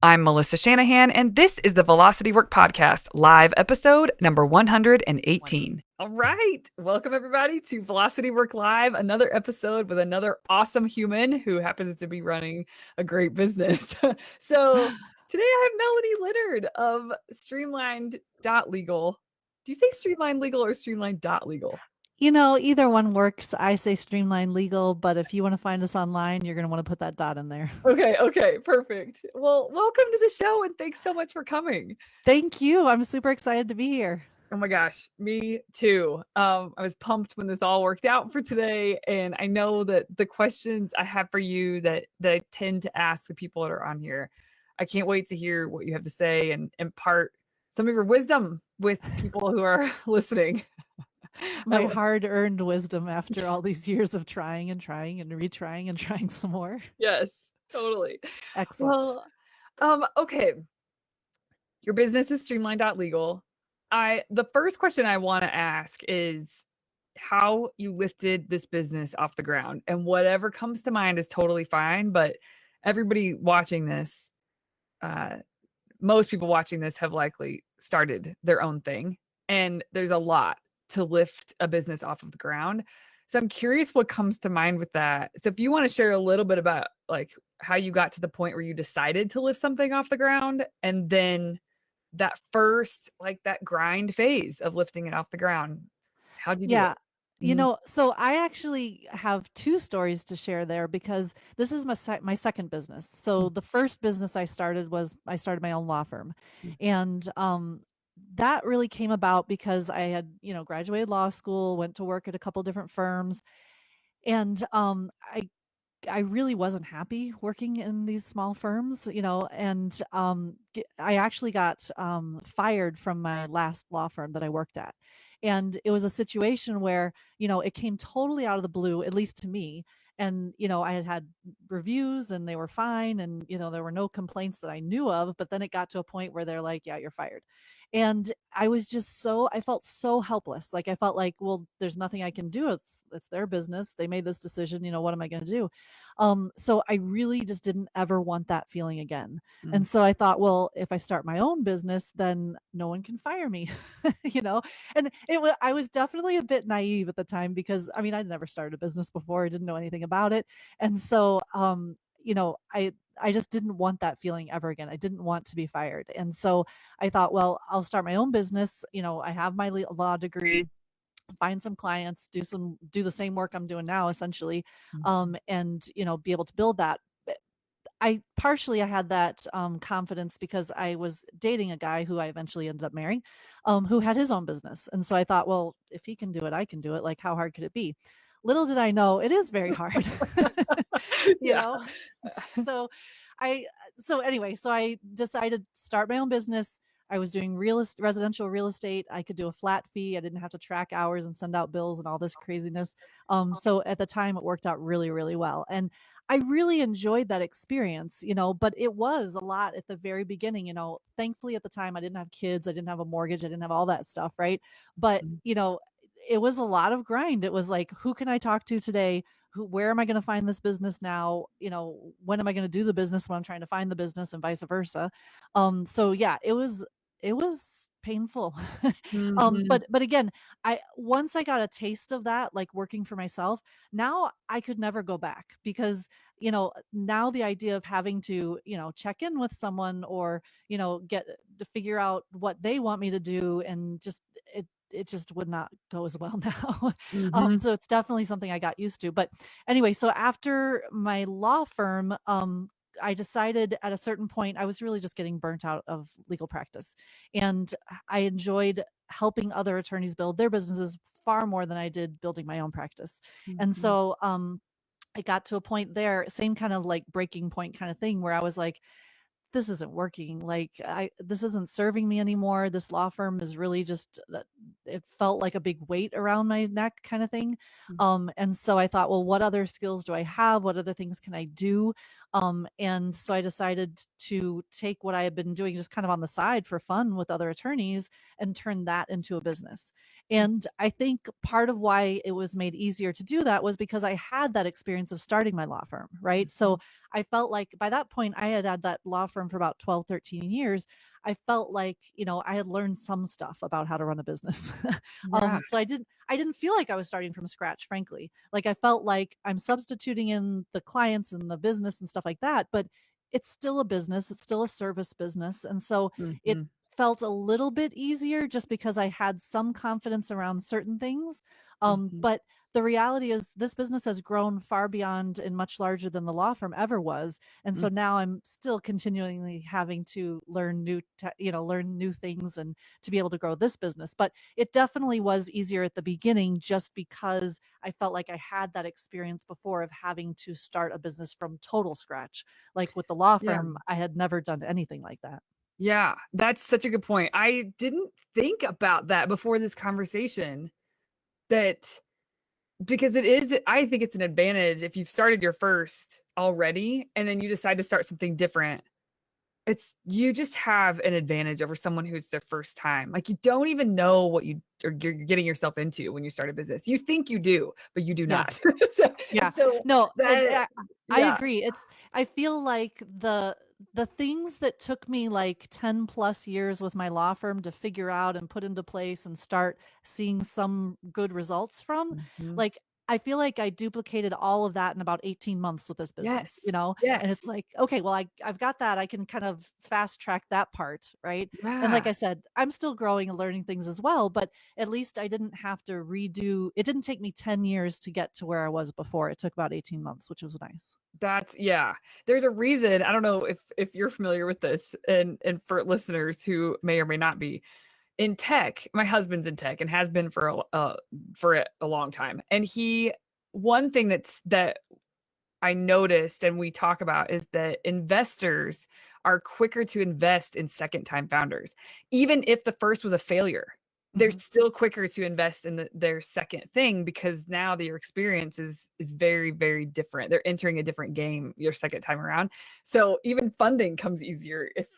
I'm Melissa Shanahan, and this is the Velocity Work Podcast, live episode number 118. All right. Welcome, everybody, to Velocity Work Live, another episode with another awesome human who happens to be running a great business. So today I have Melanie Leonard of Streamlined.legal. Do you say Streamlined Legal or Streamlined.legal? Either one works. I say Streamline Legal, but if you want to find us online, you're going to want to put that dot in there. Okay, perfect. Well, welcome to the show, and thanks so much for coming. Thank you. I'm super excited to be here. Oh my gosh, me too. I was pumped when this all worked out for today, and I know that the questions I have for you that I tend to ask the people that are on here, I can't wait to hear what you have to say and impart some of your wisdom with people who are listening. My hard-earned wisdom after all these years of trying and trying and retrying and trying some more. Yes, totally. Excellent. Well, okay. Your business is Streamline.legal. The first question I want to ask is how you lifted this business off the ground, and whatever comes to mind is totally fine. But everybody watching this, most people watching this have likely started their own thing, and there's a lot to lift a business off of the ground. So I'm curious what comes to mind with that. So if you want to share a little bit about like how you got to the point where you decided to lift something off the ground, and then that first, like that grind phase of lifting it off the ground. How'd you do Yeah. it? Mhm. So I actually have two stories to share there because this is my second business. So the first business I started was I started my own law firm. Mhm. And that really came about because I had, graduated law school, went to work at a couple different firms, and I really wasn't happy working in these small firms, and I actually got fired from my last law firm that I worked at. And it was a situation where, it came totally out of the blue, at least to me. And, I had reviews and they were fine. And, there were no complaints that I knew of. But then it got to a point where they're like, yeah, you're fired. And I felt so helpless. Like I felt like, well, there's nothing I can do. It's their business. They made this decision. What am I going to do? So I really just didn't ever want that feeling again. Mm. And so I thought, well, if I start my own business, then no one can fire me, you know? And I was definitely a bit naive at the time because I mean, I'd never started a business before. I didn't know anything about it. And so, I just didn't want that feeling ever again. I didn't want to be fired. And so I thought, well, I'll start my own business. I have my law degree, find some clients, do the same work I'm doing now essentially, Mhm. and be able to build that. But I had that confidence because I was dating a guy who I eventually ended up marrying, who had his own business, and so I thought, well, if he can do it, I can do it. Like, how hard could it be? Little did I know, it is very hard. you Yeah. know, so I so anyway, so I decided to start my own business. I was doing residential real estate. I could do a flat fee. I didn't have to track hours and send out bills and all this craziness. So at the time, it worked out really, really well. And I really enjoyed that experience, but it was a lot at the very beginning. Thankfully at the time, I didn't have kids. I didn't have a mortgage. I didn't have all that stuff. Right. But, Mhm. it was a lot of grind. It was like, who can I talk to today? Where am I going to find this business now? When am I going to do the business when I'm trying to find the business and vice versa? So yeah, it was painful. Mhm. But again, I once I got a taste of that, like working for myself, now I could never go back because, now the idea of having to, check in with someone or, get to figure out what they want me to do and just it just would not go as well now. Mhm. So it's definitely something I got used to. But anyway, so after my law firm, I decided at a certain point I was really just getting burnt out of legal practice. And I enjoyed helping other attorneys build their businesses far more than I did building my own practice. And Mhm. so I got to a point there, same kind of like breaking point kind of thing where I was like, this isn't working. Like this isn't serving me anymore. This law firm is really just it felt like a big weight around my neck kind of thing. Mhm. And so I thought, well, what other skills do I have? What other things can I do? And so I decided to take what I had been doing just kind of on the side for fun with other attorneys and turn that into a business. And I think part of why it was made easier to do that was because I had that experience of starting my law firm, right? Mhm. So I felt like by that point, I had had that law firm for about 12, 13 years. I felt like, I had learned some stuff about how to run a business. Yeah. So I didn't feel like I was starting from scratch, frankly. Like I felt like I'm substituting in the clients and the business and stuff like that, but it's still a business, it's still a service business. And so it Mhm. felt a little bit easier just because I had some confidence around certain things. Mhm. But the reality is this business has grown far beyond and much larger than the law firm ever was. And so Mm. now I'm still continually having to learn learn new things and to be able to grow this business. But it definitely was easier at the beginning just because I felt like I had that experience before of having to start a business from total scratch. Like with the law Yeah. firm, I had never done anything like that. Yeah, that's such a good point. I didn't think about that before this conversation, that because I think it's an advantage if you've started your first already and then you decide to start something different. It's you just have an advantage over someone who's their first time. Like, you don't even know what you're getting yourself into when you start a business. You think you do, but you do Yeah. not. So Yeah. so No, and that I yeah. agree. I feel like the things that took me like 10 plus years with my law firm to figure out and put into place and start seeing some good results from, Mhm. like I feel like I duplicated all of that in about 18 months with this business, Yes. And it's Yes. like, okay, well I've got that. I can kind of fast track that part, right? And like Yeah. I said, I'm still growing and learning things as well, but at least I didn't have to redo it. Didn't take me 10 years to get to where I was before. It took about 18 months, which was nice. That's yeah. There's a reason, I don't know if you're familiar with this, and for listeners who may or may not be. In tech, my husband's in tech and has been for a long time. And one thing that I noticed and we talk about is that investors are quicker to invest in second time founders. Even if the first was a failure, they're Mhm. still quicker to invest in their second thing because now their experience is very, very different. They're entering a different game your second time around. So even funding comes easier if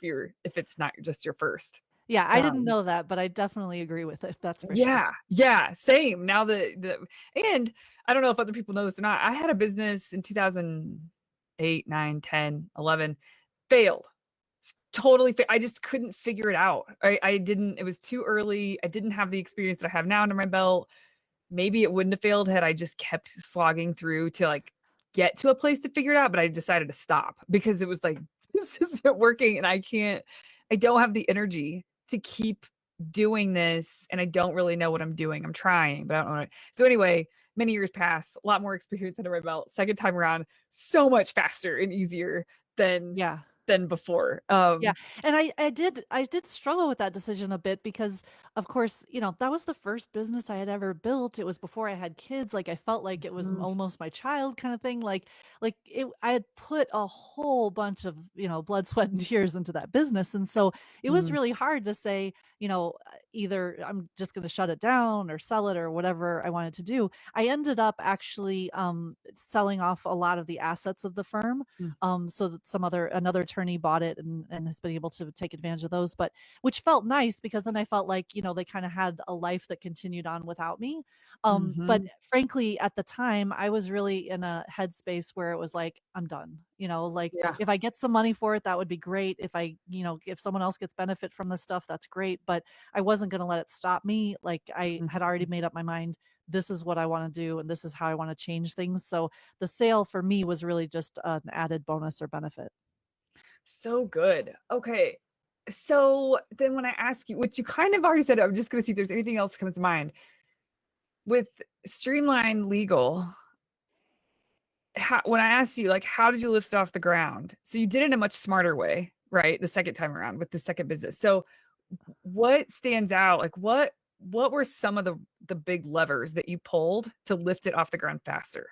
it's not just your first. Yeah, I didn't Um, know that, but I definitely agree with it. That's for sure. yeah, yeah, same. Now the and I don't know if other people know this or not. I had a business in 2008, 9, 10, 11, failed. Totally I just couldn't figure it out. I didn't it was too early. I didn't have the experience that I have now under my belt. Maybe it wouldn't have failed had I just kept slogging through to, like, get to a place to figure it out, but I decided to stop because it was like, "This isn't working, and I don't have the energy to keep doing this, and I don't really know what I'm doing. I'm trying, but I don't know." So anyway, many years pass, a lot more experience under my belt. Second time around, so much faster and easier than Yeah. before. Yeah, and I did struggle with that decision a bit because, of course, that was the first business I had ever built. It was before I had kids. Like I felt like it was Mhm, almost my child kind of thing. I had put a whole bunch of blood, sweat, and tears into that business, and so it was mhm, really hard to say, either I'm just going to shut it down or sell it or whatever I wanted to do. I ended up actually selling off a lot of the assets of the firm mm, so that another attorney bought it and has been able to take advantage of those, but which felt nice because then I felt like they kind of had a life that continued on without me. But mhm. frankly at the time I was really in a headspace where it was like I'm done, like Yeah. if I get some money for it that would be great. If someone else gets benefit from this stuff that's great, but I wasn't going to let it stop me. Like I had already Mhm. made up my mind, this is what I want to do and this is how I want to change things. So the sale for me was really just an added bonus or benefit. So good. Okay. So then when I ask you, which you kind of already said, I'm just gonna see if there's anything else that comes to mind. With Streamline Legal, when I asked you, like, how did you lift it off the ground? So you did it in a much smarter way, right? The second time around with the second business. So what stands out? Like what were some of the big levers that you pulled to lift it off the ground faster?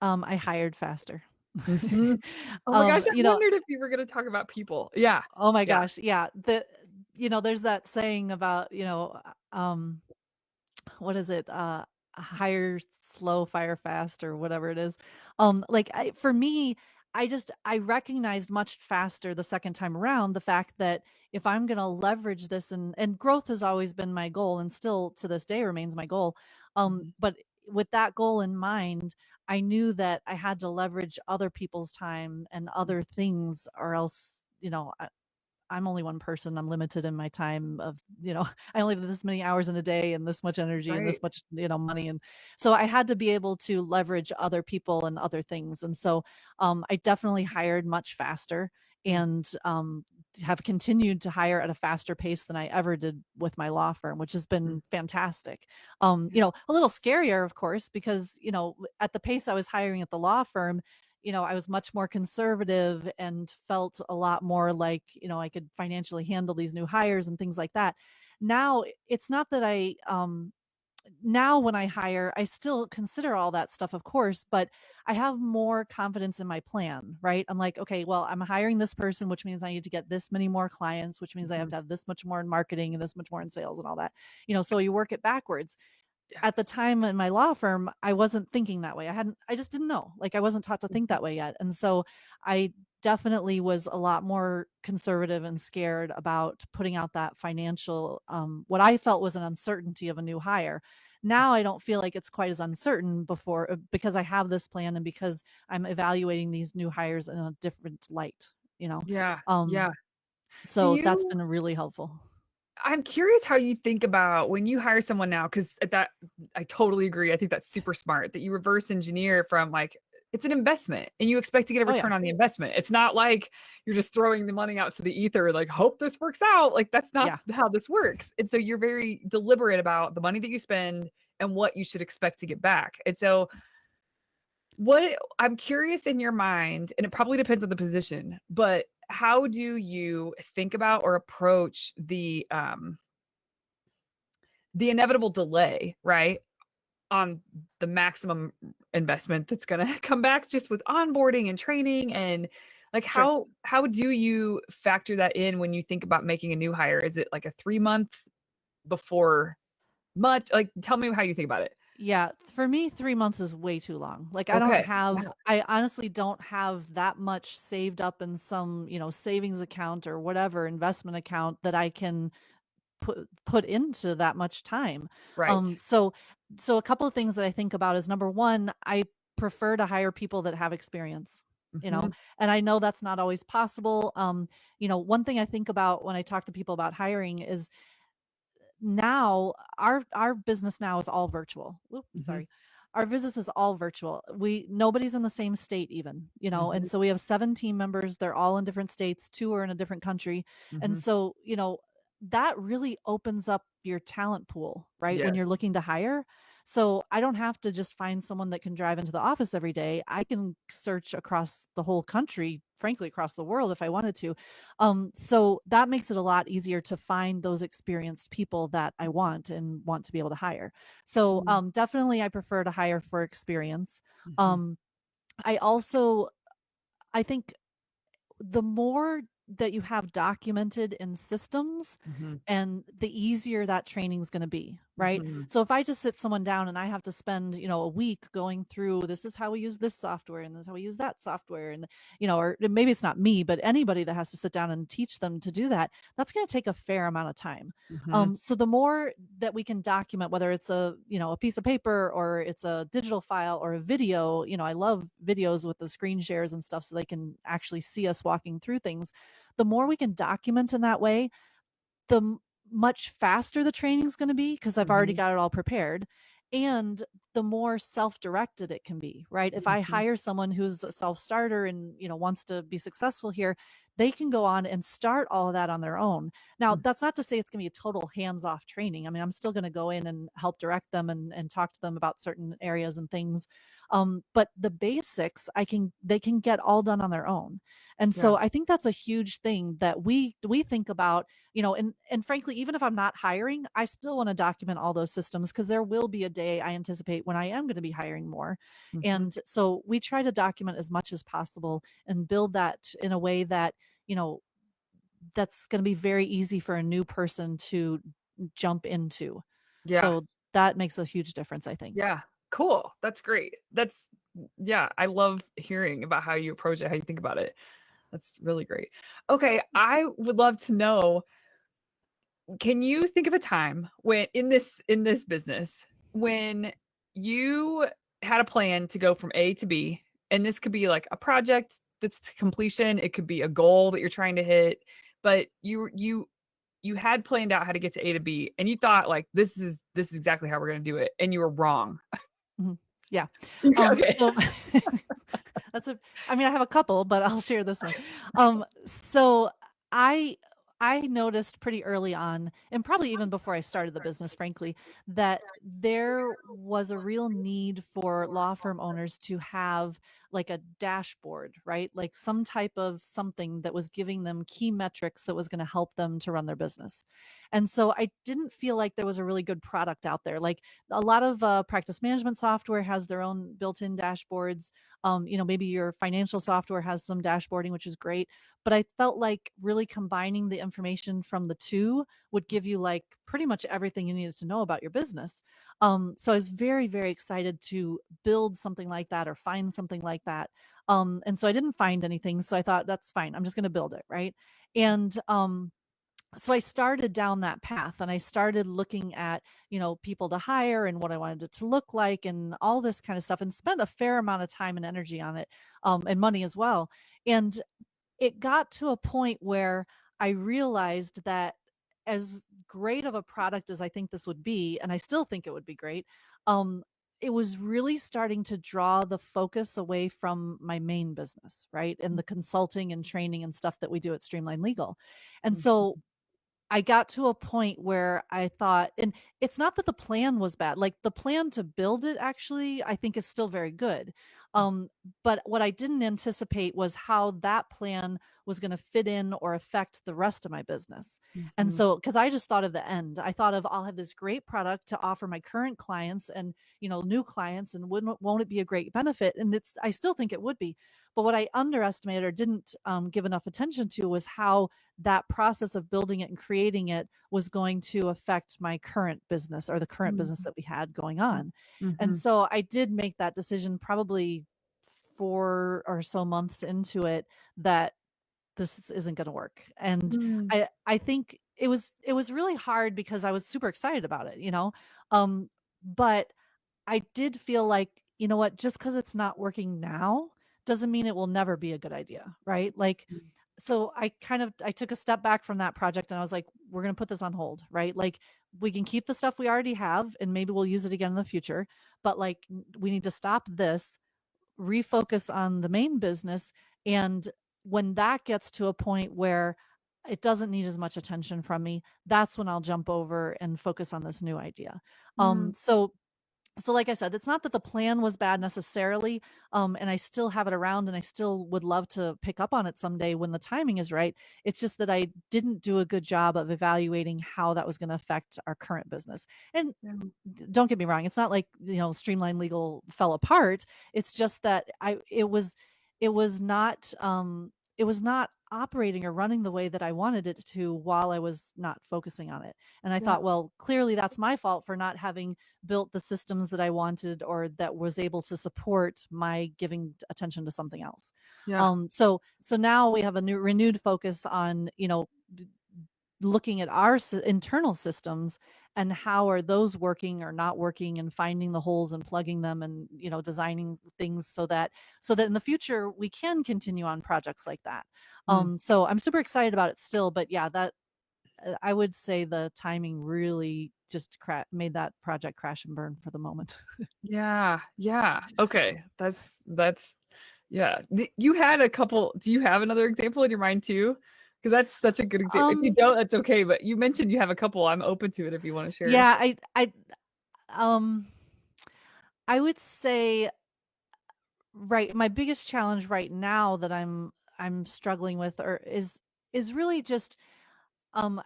I hired faster. Mhm. Oh my gosh, I You know, wondered if you were gonna talk about people. Yeah. oh my Yeah. gosh, yeah. There's that saying about, what is it? Hire slow, fire fast, or whatever it is. For me, I recognized much faster the second time around the fact that if I'm going to leverage this, and growth has always been my goal and still to this day remains my goal. Mhm. But with that goal in mind, I knew that I had to leverage other people's time and other things, or else, I'm only one person. I'm limited in my time of, I only have this many hours in a day and this much energy and Right. this much, money. And so I had to be able to leverage other people and other things. And so I definitely hired much faster, Mm. and have continued to hire at a faster pace than I ever did with my law firm, which has Mm. been fantastic. Yeah. A little scarier, of course, because, at the pace I was hiring at the law firm, I was much more conservative and felt a lot more like, I could financially handle these new hires and things like that. Now, it's not that now when I hire, I still consider all that stuff, of course, but I have more confidence in my plan, right? I'm like, okay, well, I'm hiring this person, which means I need to get this many more clients, which means I have Mhm. to have this much more in marketing and this much more in sales and all that. So you work it backwards. At the Yes. time in my law firm, I wasn't thinking that way. I just didn't know. Like, I wasn't taught to think Mhm. that way yet. And so I definitely was a lot more conservative and scared about putting out that financial, what I felt was an uncertainty of a new hire. Now I don't feel like it's quite as uncertain before, because I have this plan and because I'm evaluating these new hires in a different light, you know. Yeah. Um Yeah. Do so that's you been really helpful. I'm curious how you think about when you hire someone now, because that I totally agree. I think that's super smart that you reverse engineer from like it's an investment and you expect to get a Oh yeah. return on the investment. It's not like you're just throwing the money out to the ether, like hope this works out. Like that's not Yeah. how this works. And so you're very deliberate about the money that you spend and what you should expect to get back. And so what I'm curious in your mind, and it probably depends on the position, but how do you think about or approach the inevitable delay, right, on the maximum investment that's gonna come back just with onboarding and training and, like, Sure. how do you factor that in when you think about making a new hire? Is it like a 3-month before much? Like, tell me how you think about it. Yeah, for me, 3 months is way too long. Like, Okay. Yeah. I honestly don't have that much saved up in some, savings account or whatever investment account that I can put into that much time. Right. So a couple of things that I think about is, number 1, I prefer to hire people that have experience, Mhm. and I know that's not always possible. One thing I think about when I talk to people about hiring is, now our business now is all virtual. Oop, Mhm. sorry. Our business is all virtual. Nobody's in the same state even, and Mhm. so we have 7 team members. They're all in different states, 2 are in a different country. And Mhm. so, that really opens up your talent pool, right? When Yes. you're looking to hire. So I don't have to just find someone that can drive into the office every day. I can search across the whole country, frankly, across the world if I wanted to. So that makes it a lot easier to find those experienced people that I want and want to be able to hire. So Mhm. definitely I prefer to hire for experience. Mhm. Um, I also I think the more that you have documented in systems, Mhm. and the easier that training is going to be, right? Mhm. So if I just sit someone down and I have to spend, a week going through, this is how we use this software and this is how we use that software, and or maybe it's not me, but anybody that has to sit down and teach them to do that, that's going to take a fair amount of time. Mhm. So the more that we can document, whether it's a piece of paper or it's a digital file or a video, I love videos with the screen shares and stuff so they can actually see us walking through things. The more we can document in that way, the much faster the training's going to be, because I've already Mhm. got it all prepared, and the more self-directed it can be, right? If I Mhm. hire someone who's a self-starter and, wants to be successful here, they can go on and start all of that on their own. Now, Mhm. that's not to say it's going to be a total hands-off training. I mean, I'm still going to go in and help direct them and talk to them about certain areas and things. But the basics, they can get all done on their own. And Yeah. so I think that's a huge thing that we think about, and frankly, even if I'm not hiring, I still want to document all those systems, because there will be a day I anticipate when I am going to be hiring more. Mhm. And so we try to document as much as possible and build that in a way that, you know that's going to be very easy for a new person to jump into. Yeah. So that makes a huge difference, I think. Yeah. Cool. That's great. Yeah, I love hearing about how you approach it, how you think about it. That's really great. Okay, I would love to know, can you think of a time when in this business when you had a plan to go from A to B, and this could be like a project that's to completion, it could be a goal that you're trying to hit, but you had planned out how to get to A to B, and you thought like this is exactly how we're going to do it, and you were wrong. Mhm. Yeah. Okay. So that's a I mean, I have a couple, but I'll share this one. So I I noticed pretty early on, and probably even before I started the business, frankly, that there was a real need for law firm owners to have like a dashboard, right? Like some type of something that was giving them key metrics that was going to help them to run their business. And so I didn't feel like there was a really good product out there. Like a lot of practice management software has their own built-in dashboards. Maybe your financial software has some dashboarding, which is great. But I felt like really combining the information from the two would give you like pretty much everything you needed to know about your business. So I was very, very excited to build something like that or find something like that. And so I didn't find anything. So I thought, that's fine. I'm just going to build it. Right. And so I started down that path and I started looking at, people to hire and what I wanted it to look like and all this kind of stuff and spent a fair amount of time and energy on it, and money as well. And it got to a point where I realized that as great of a product as I think this would be, and I still think it would be great, um, it was really starting to draw the focus away from my main business, right? And the consulting and training and stuff that we do at Streamline Legal. And so I got to a point where I thought, and it's not that the plan was bad. Like the plan to build it actually, I think is still very good. Um, but what I didn't anticipate was how that plan was going to fit in or affect the rest of my business. And Mhm. so, because I just thought of the end, I thought of I'll have this great product to offer my current clients and new clients, and won't it be a great benefit? And I still think it would be. But what I underestimated or didn't give enough attention to was how that process of building it and creating it was going to affect my current business or the current business Mhm. that we had going on. And Mhm. so I did make that decision probably 4 or so months into it that this isn't going to work. And Mm. I think it was really hard because I was super excited about it, but I did feel like, you know what, just because it's not working now doesn't mean it will never be a good idea, right? Like, so I took a step back from that project and I was like, we're going to put this on hold, right? Like we can keep the stuff we already have and maybe we'll use it again in the future, but like we need to stop this, refocus on the main business. And when that gets to a point where it doesn't need as much attention from me, that's when I'll jump over and focus on this new idea. Mm. So like I said, it's not that the plan was bad necessarily, and I still have it around and I still would love to pick up on it someday when the timing is right. It's just that I didn't do a good job of evaluating how that was going to affect our current business. And Yeah. don't get me wrong, it's not like, Streamline Legal fell apart. It's just that it was not it was not operating or running the way that I wanted it to while I was not focusing on it. And I Yeah. thought, well, clearly that's my fault for not having built the systems that I wanted or that was able to support my giving attention to something else. Yeah. So now we have a new renewed focus on, looking at our internal systems and how are those working or not working and finding the holes and plugging them and designing things so that in the future we can continue on projects like that. Mm. So I'm super excited about it still, but yeah, that I would say the timing really just made that project crash and burn for the moment. Yeah. Yeah. Okay. That's yeah. You had a couple, do you have another example in your mind too? Because that's such a good example. If you um don't, that's okay. But you mentioned you have a couple. I'm open to it if you want to share. yeah, um I would say, right, my biggest challenge right now that I'm struggling with or is really just, um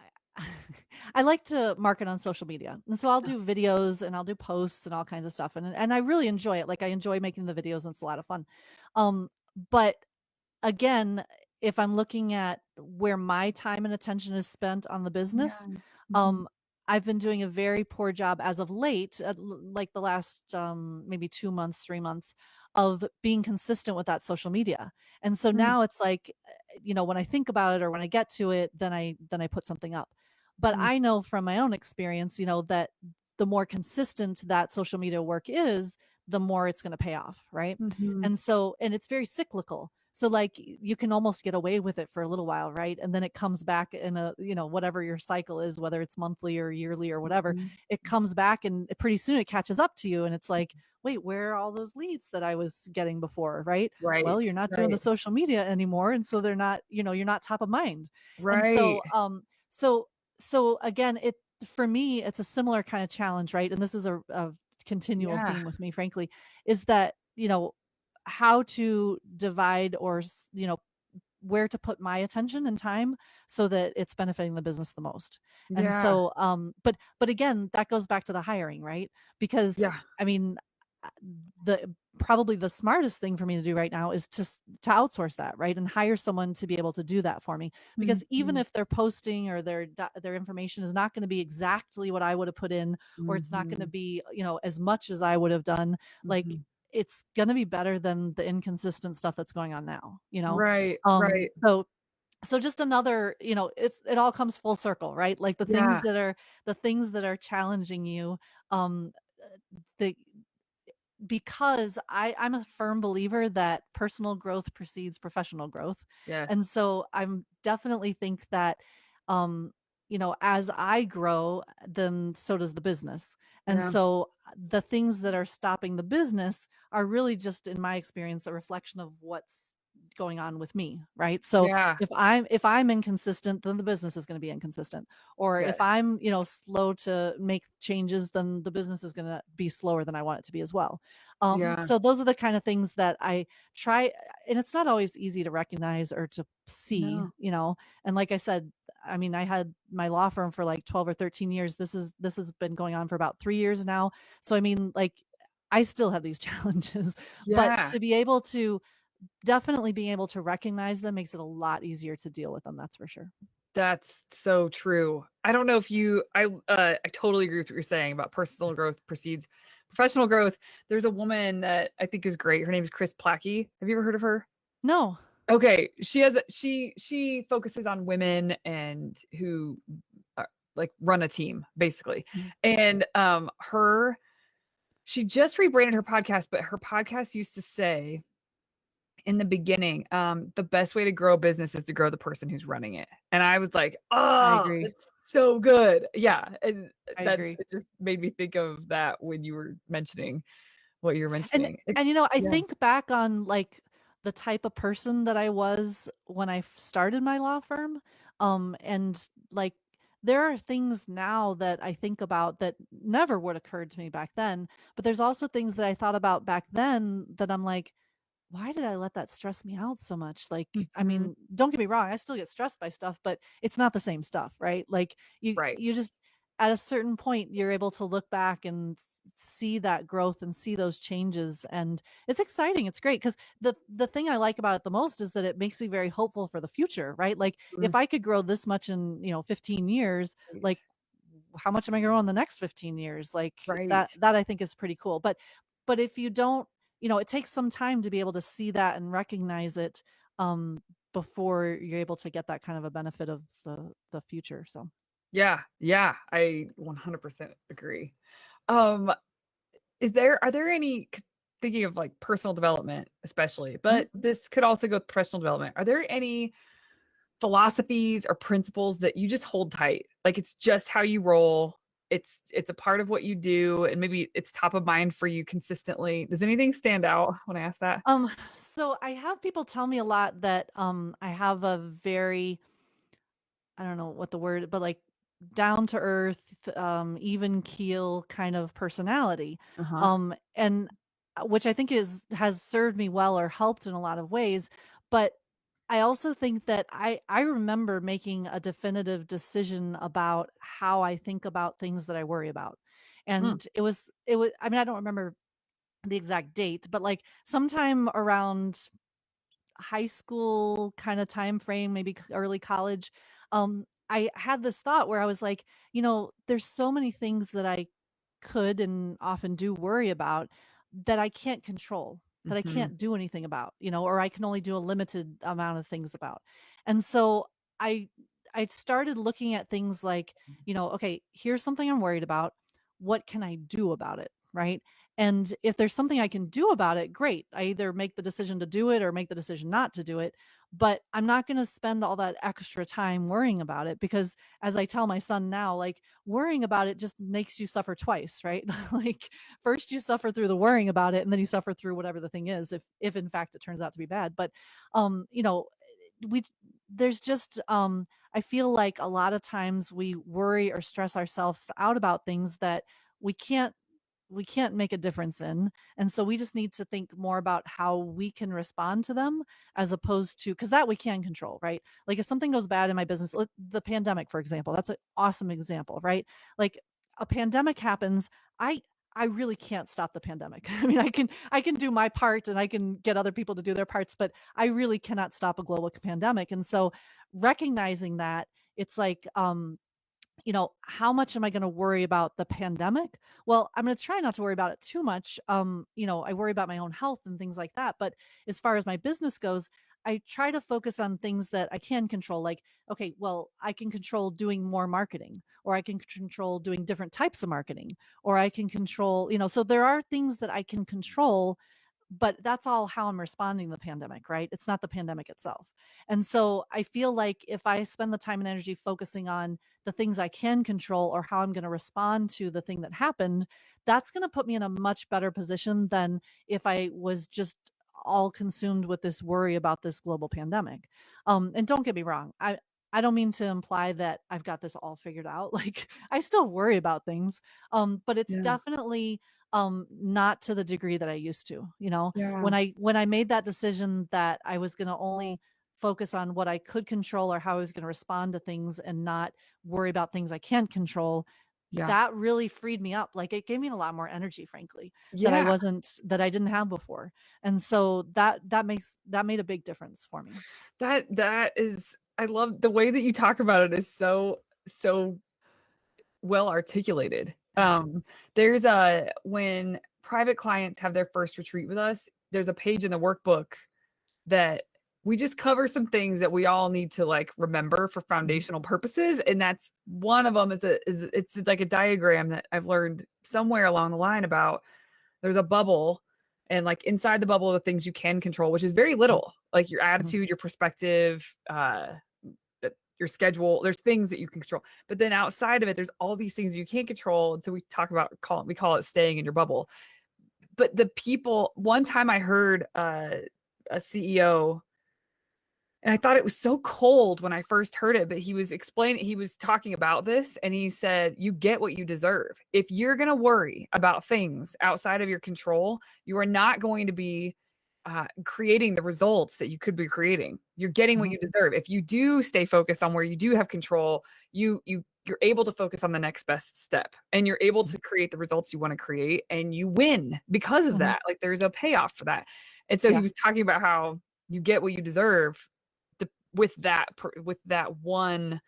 I like to market on social media. And so I'll do videos and I'll do posts and all kinds of stuff, and I really enjoy it. Like I enjoy making the videos and it's a lot of fun. Um but again, if I'm looking at where my time and attention is spent on the Yeah. business, Mhm. um I've been doing a very poor job as of late, like the last maybe 2 months, 3 months, of being consistent with that social media. And so Mm, now it's like, when I think about it or when I get to it, then I put something up. But mm, I know from my own experience, that the more consistent that social media work is, the more it's going to pay off, right? mhm. And it's very cyclical. So like you can almost get away with it for a little while, right? And then it comes back in whatever your cycle is, whether it's monthly or yearly or whatever, Mhm. it comes back and pretty soon it catches up to you and it's like, wait, where are all those leads that I was getting before, right? Well, Right, you're not doing the right, social media anymore and so they're not, you're not top of mind. And right. so again, it for me it's a similar kind of challenge, right? And this is a continual Yeah, theme with me, frankly, is that, how to divide or where to put my attention and time so that it's benefiting the business the most. And yeah, so but again, that goes back to the hiring, right? Because yeah. I mean, uh, the probably the smartest thing for me to do right now is to outsource that, right? And hire someone to be able to do that for me. Because even Mhm, if their posting or their information is not going to be exactly what I would have put in, or it's not going to mhm, be, as much as I would have done, like mhm. it's going to be better than the inconsistent stuff that's going on now. Right, um right. so so just another, it all comes full circle, right? Like Yeah, the things that are challenging you, um the because I'm a firm believer that personal growth precedes professional growth. yes, And so I'm definitely think that as I grow, then so does the business. And yeah, so the things that are stopping the business are really just in my experience a reflection of what's going on with me, right? So yeah, if I'm inconsistent, then the business is going to be inconsistent. Or if yes, I'm, slow to make changes, then the business is going to be slower than I want it to be as well. yeah, So those are the kind of things that I try, and it's not always easy to recognize or to see, no, and like I said, I mean, I had my law firm for like 12 or 13 years. This has been going on for about 3 years now. So I mean, like I still have these challenges, but yeah, to be able to definitely being able to recognize them makes it a lot easier to deal with them, that's for sure. that's so true. I don't know if I totally agree with what you're saying about personal growth precedes professional growth. There's a woman that I think is great. Her name is Chris Plackey. Have you ever heard of her? No. Okay, she focuses on women and who, like, run a team, basically, Mhm. and, she just rebranded her podcast, but her podcast used to say in the beginning, "The best way to grow a business is to grow the person who's running it," and I was like, I "Oh, agree. that's so good." Yeah, and I that's agree. it just made me think of that when you were mentioning what you're And mentioning. It and I Yeah. think back on like the type of person that I was when I started my law firm. And like there are things now that I think about that never would occurred to me back then. But there's also things that I thought about back then that I'm like, why did I let that stress me out so much? Like, I Mhm. mean, don't get me wrong, I still get stressed by stuff, but it's not the same stuff, right? Like you Right. just at a certain point you're able to look back and see that growth and see those changes, and it's exciting. It's great because the thing I like about it the most is that it makes me very hopeful for the future, right? Like Mm, if I could grow this much in, 15 years, right. like how much am I growing the next 15 years? Like Right. that I think is pretty cool. But if you don't, it takes some time to be able to see that and recognize it before you're able to get that kind of a benefit of the future. So Yeah, yeah, I 100% agree. Um, are there any thinking of, like, personal development especially, mhm. but this could also go with professional development. Are there any philosophies or principles that you just hold tight? Like, it's just how you roll, it's a part of what you do, and maybe it's top of mind for you consistently. Does anything stand out when I ask that? So I have people tell me a lot that I have a very, I don't know what the word, but like down to earth, even keel kind of personality. Uh-huh. And which I think has served me well or helped in a lot of ways. But I also think that I remember making a definitive decision about how I think about things that I worry about. Mm, And it was I mean, I don't remember the exact date, but like sometime around high school kind of time frame, maybe early college. I had this thought where I was like, there's so many things that I could and often do worry about that I can't control, that I Mhm. can't do anything about, or I can only do a limited amount of things about. And so I I started looking at things like, okay, here's something I'm worried about. What can I do about it? Right. And if there's something I can do about it, great. I either make the decision to do it or make the decision not to do it. But I'm not going to spend all that extra time worrying about it because, as I tell my son now, like, worrying about it just makes you suffer twice, right? Like, first you suffer through the worrying about it, and then you suffer through whatever the thing is, if in fact it turns out to be bad. But um, you know, we there's just I feel like a lot of times we worry or stress ourselves out about things that we can't we can't make a difference in. And so we just need to think more about how we can respond to them as opposed to, because that we can control, right? Like if something goes bad in my business, the pandemic, for example, that's an awesome example, right? Like a pandemic happens. I really can't stop the pandemic. I mean, I can do my part and I can get other people to do their parts, but I really cannot stop a global pandemic. And so recognizing that, it's like how much am I going to worry about the pandemic? Well, I'm going to try not to worry about it too much. I worry about my own health and things like that. But as far as my business goes, I try to focus on things that I can control. Like, okay, well, I can control doing more marketing, or I can control doing different types of marketing, or I can control, so there are things that I can control, but that's all how I'm responding to the pandemic, right? It's not the pandemic itself. And so I feel like if I spend the time and energy focusing on the things I can control or how I'm going to respond to the thing that happened, that's going to put me in a much better position than if I was just all consumed with this worry about this global pandemic. And don't get me wrong, I don't mean to imply that I've got this all figured out. Like I still worry about things, but it's Yeah. definitely not to the degree that I used to. Yeah. When I made that decision that I was going to only focus on what I could control or how I was going to respond to things and not worry about things I can't control, Yeah. that really freed me up. Like it gave me a lot more energy, frankly, Yeah. that I didn't have before. And so that made a big difference for me. That is, I love the way that you talk about it is so well articulated. There's a when private clients have their first retreat with us, there's a page in the workbook that we just cover some things that we all need to like remember for Mhm. foundational purposes, and that's one of them. Is it's like a diagram that I've learned somewhere along the line about. There's a bubble, and like inside the bubble are the things you can control, which is very Mhm. little, like your Mhm. attitude, your perspective, your schedule. There's things that you can control, but then outside of it, there's all these things you can't control. And so we call it staying in your bubble. But the people, one time I heard a CEO, and I thought it was so cold when I first heard it, but he was talking about this, and he said, you get what you deserve. If you're going to worry about things outside of your control, you are not going to be creating the results that you could be creating. You're getting what Mhm. you deserve. If you do stay focused on where you do have control, you're able to focus on the next best step, and you're able Mhm. to create the results you want to create, and you win because of Mhm. that. Like there's a payoff for that. And so he Yeah. was talking about how you get what you deserve with that one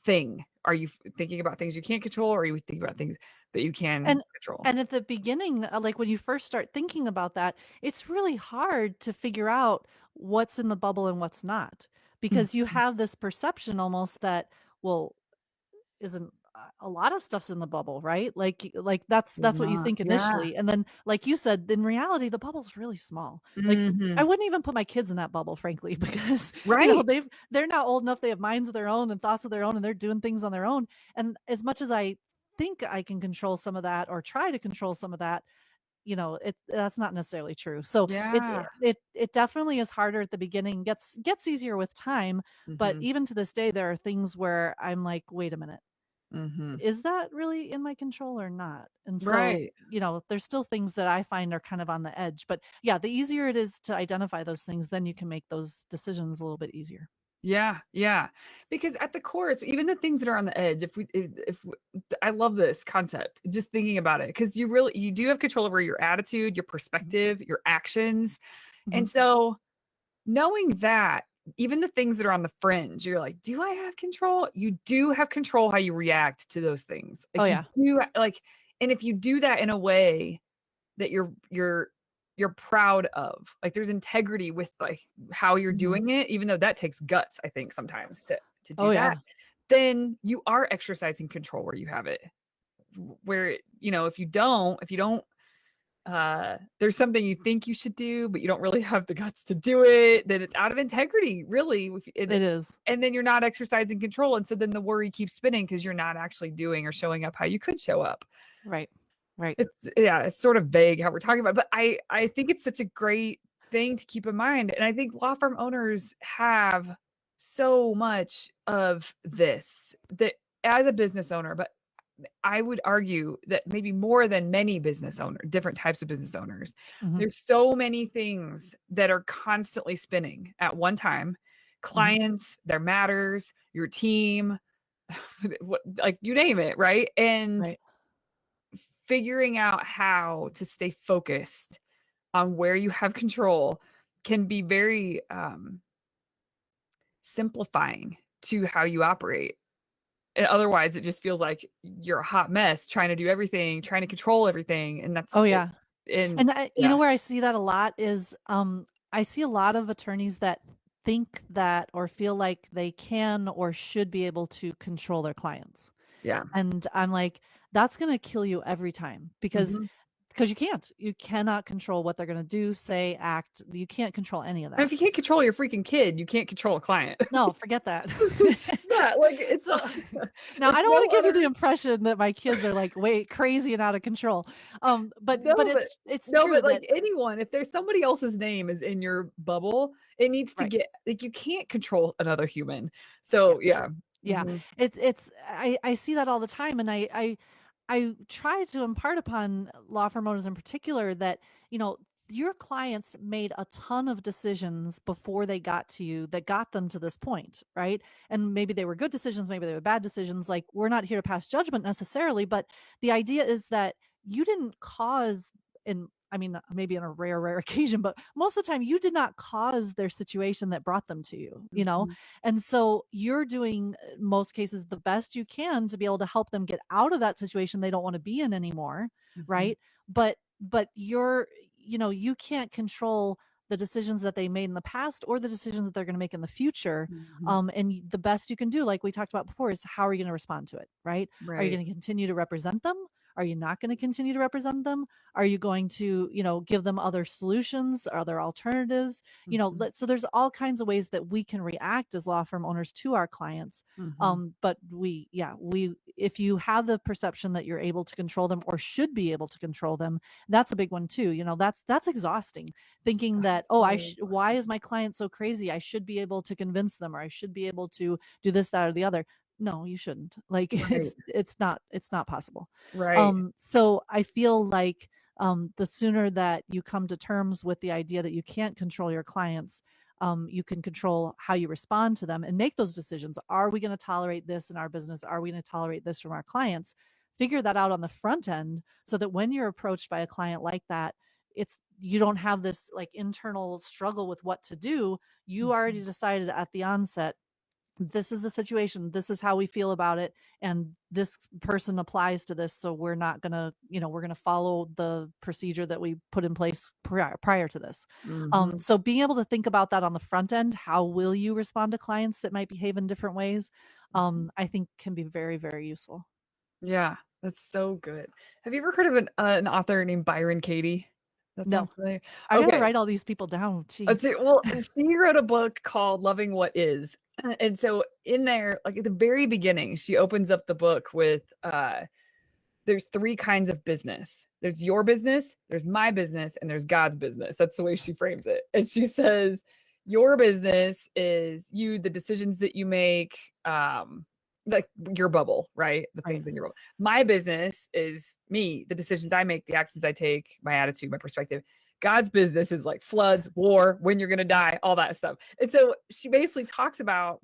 thing. Are you thinking about things you can't control, or are you thinking about things that you can And control? and at the beginning, like when you first start thinking about that, it's really hard to figure out what's in the bubble and what's not, Mm. because you have this perception almost that, well, isn't a lot of stuff's in the bubble, right? Like There's that's what you not. think Yeah. initially. And then like you said, in reality, the bubble's really small. Like I Mhm. wouldn't even put my kids in that bubble, frankly, because Right. they're now old enough, they have minds of their own and thoughts of their own, and they're doing things on their own. And as much as I think I can control some of that or try to control some of that, that's not necessarily true. So Yeah. it definitely is harder at the beginning, gets easier with time. But Mhm. even to this day, there are things where I'm like, wait a minute, Mhm. is that really in my control or not? And so, Right. there's still things that I find are kind of on the edge. But yeah, the easier it is to identify those things, then you can make those decisions a little bit easier. Yeah, yeah. Because at the core, it's even the things that are on the edge. I love this concept, just thinking about it, because you do have control over your attitude, your Mhm. perspective, your actions. Mhm. And so knowing that, even the things that are on the fringe, you're like, do I have control? You do have control how you react to those things. Oh Like you yeah. do like, and if you do that in a way that you're proud of, like there's integrity with like how you're Mhm. doing it, even though that takes guts, I think sometimes to Oh do that, yeah. then you are exercising control where you have it. Where, if you don't there's something you think you should do, but you don't really have the guts to do it, then it's out of integrity, really. It is. And then you're not exercising control. And so then the worry keeps spinning because you're not actually doing or showing up how you could show up. Right. Right. It's sort of vague how we're talking about it, but I think it's such a great thing to keep in mind. And I think law firm owners have so much of this that as a business owner, but I would argue that maybe more than many business owners, different types of business owners, Mhm. there's so many things that are constantly spinning at one time. Mhm. Clients, their matters, your team, like you name it, right? And Right. figuring out how to stay focused on where you have control can be very simplifying to how you operate. And otherwise, it just feels like you're a hot mess trying to do everything, trying to control everything, and Oh that's it. yeah. And And yeah, where I see that a lot is, I see a lot of attorneys that think that or feel like they can or should be able to control their clients. yeah. And I'm like, that's going to kill you every time Mhm. because you can't. You cannot control what they're going to do, say, act. You can't control any of And that. if you can't control your freaking kid, you can't control a client. No, forget that. Yeah, like it's So now I it's don't no want to give you the other. impression that my kids are like way crazy and out of control. But No, but it's no, true but that like anyone, if there's somebody else's name is in your bubble, it needs to right. get like you can't control another human. Yeah. So yeah. Yeah, Mhm. it's I see that all the time, and I try to impart upon law firm owners in particular that, your clients made a ton of decisions before they got to you that got them to this point, right? And maybe they were good decisions, maybe they were bad decisions. Like, we're not here to pass judgment necessarily, but the idea is that you didn't cause, and I mean, maybe on a rare occasion, but most of the time you did not cause their situation that brought them to you. Mhm. And so you're doing, most cases, the best you can to be able to help them get out of that situation they don't want to be in anymore, Mhm. right? But you can't control the decisions that they made in the past or the decisions that they're going to make in the future. Mhm. The best you can do, like we talked about before, is how are you going to respond to it, right? Are you Right. going to continue to represent them? Are you not going to continue to represent them? Are you going to, give them other solutions, other alternatives? Mhm. So there's all kinds of ways that we can react as law firm owners to our clients. Mhm. But if you have the perception that you're able to control them or should be able to control them, that's a big one too. That's exhausting, thinking that, oh, So why is my client so crazy, I should be able to convince them, or I should be able to do this, that, or the other. No, you shouldn't. Like, right. it's not possible. Right. So I feel like, the sooner that you come to terms with the idea that you can't control your clients, you can control how you respond to them and make those decisions. Are we going to tolerate this in our business? Are we going to tolerate this from our clients? Figure that out on the front end so that when you're approached by a client like that, you don't have this like internal struggle with what to do. You already Mhm. decided at the onset, this is the situation, this is how we feel about it, and this person applies to this, so we're going to follow the procedure that we put in place prior to this. Mhm. So being able to think about that on the front end, how will you respond to clients that might behave in different ways, Mhm. I think can be very, very useful. Yeah, that's so good. Have you ever heard of an author named Byron Katie? That No, sounds familiar? I gotta Okay. write all these people down. Let's Jeez. see. Well, she wrote a book called Loving What Is. And so in there, like at the very beginning, she opens up the book with there's three kinds of business. There's your business, there's my business, and there's God's business. That's the way she frames it. And she says, your business is you, the decisions that you make, like your bubble, right? The Right. things in your bubble. My business is me, the decisions I make, the actions I take, my attitude, my perspective. God's business is like floods, war, when you're going to die, all that stuff. And so she basically talks about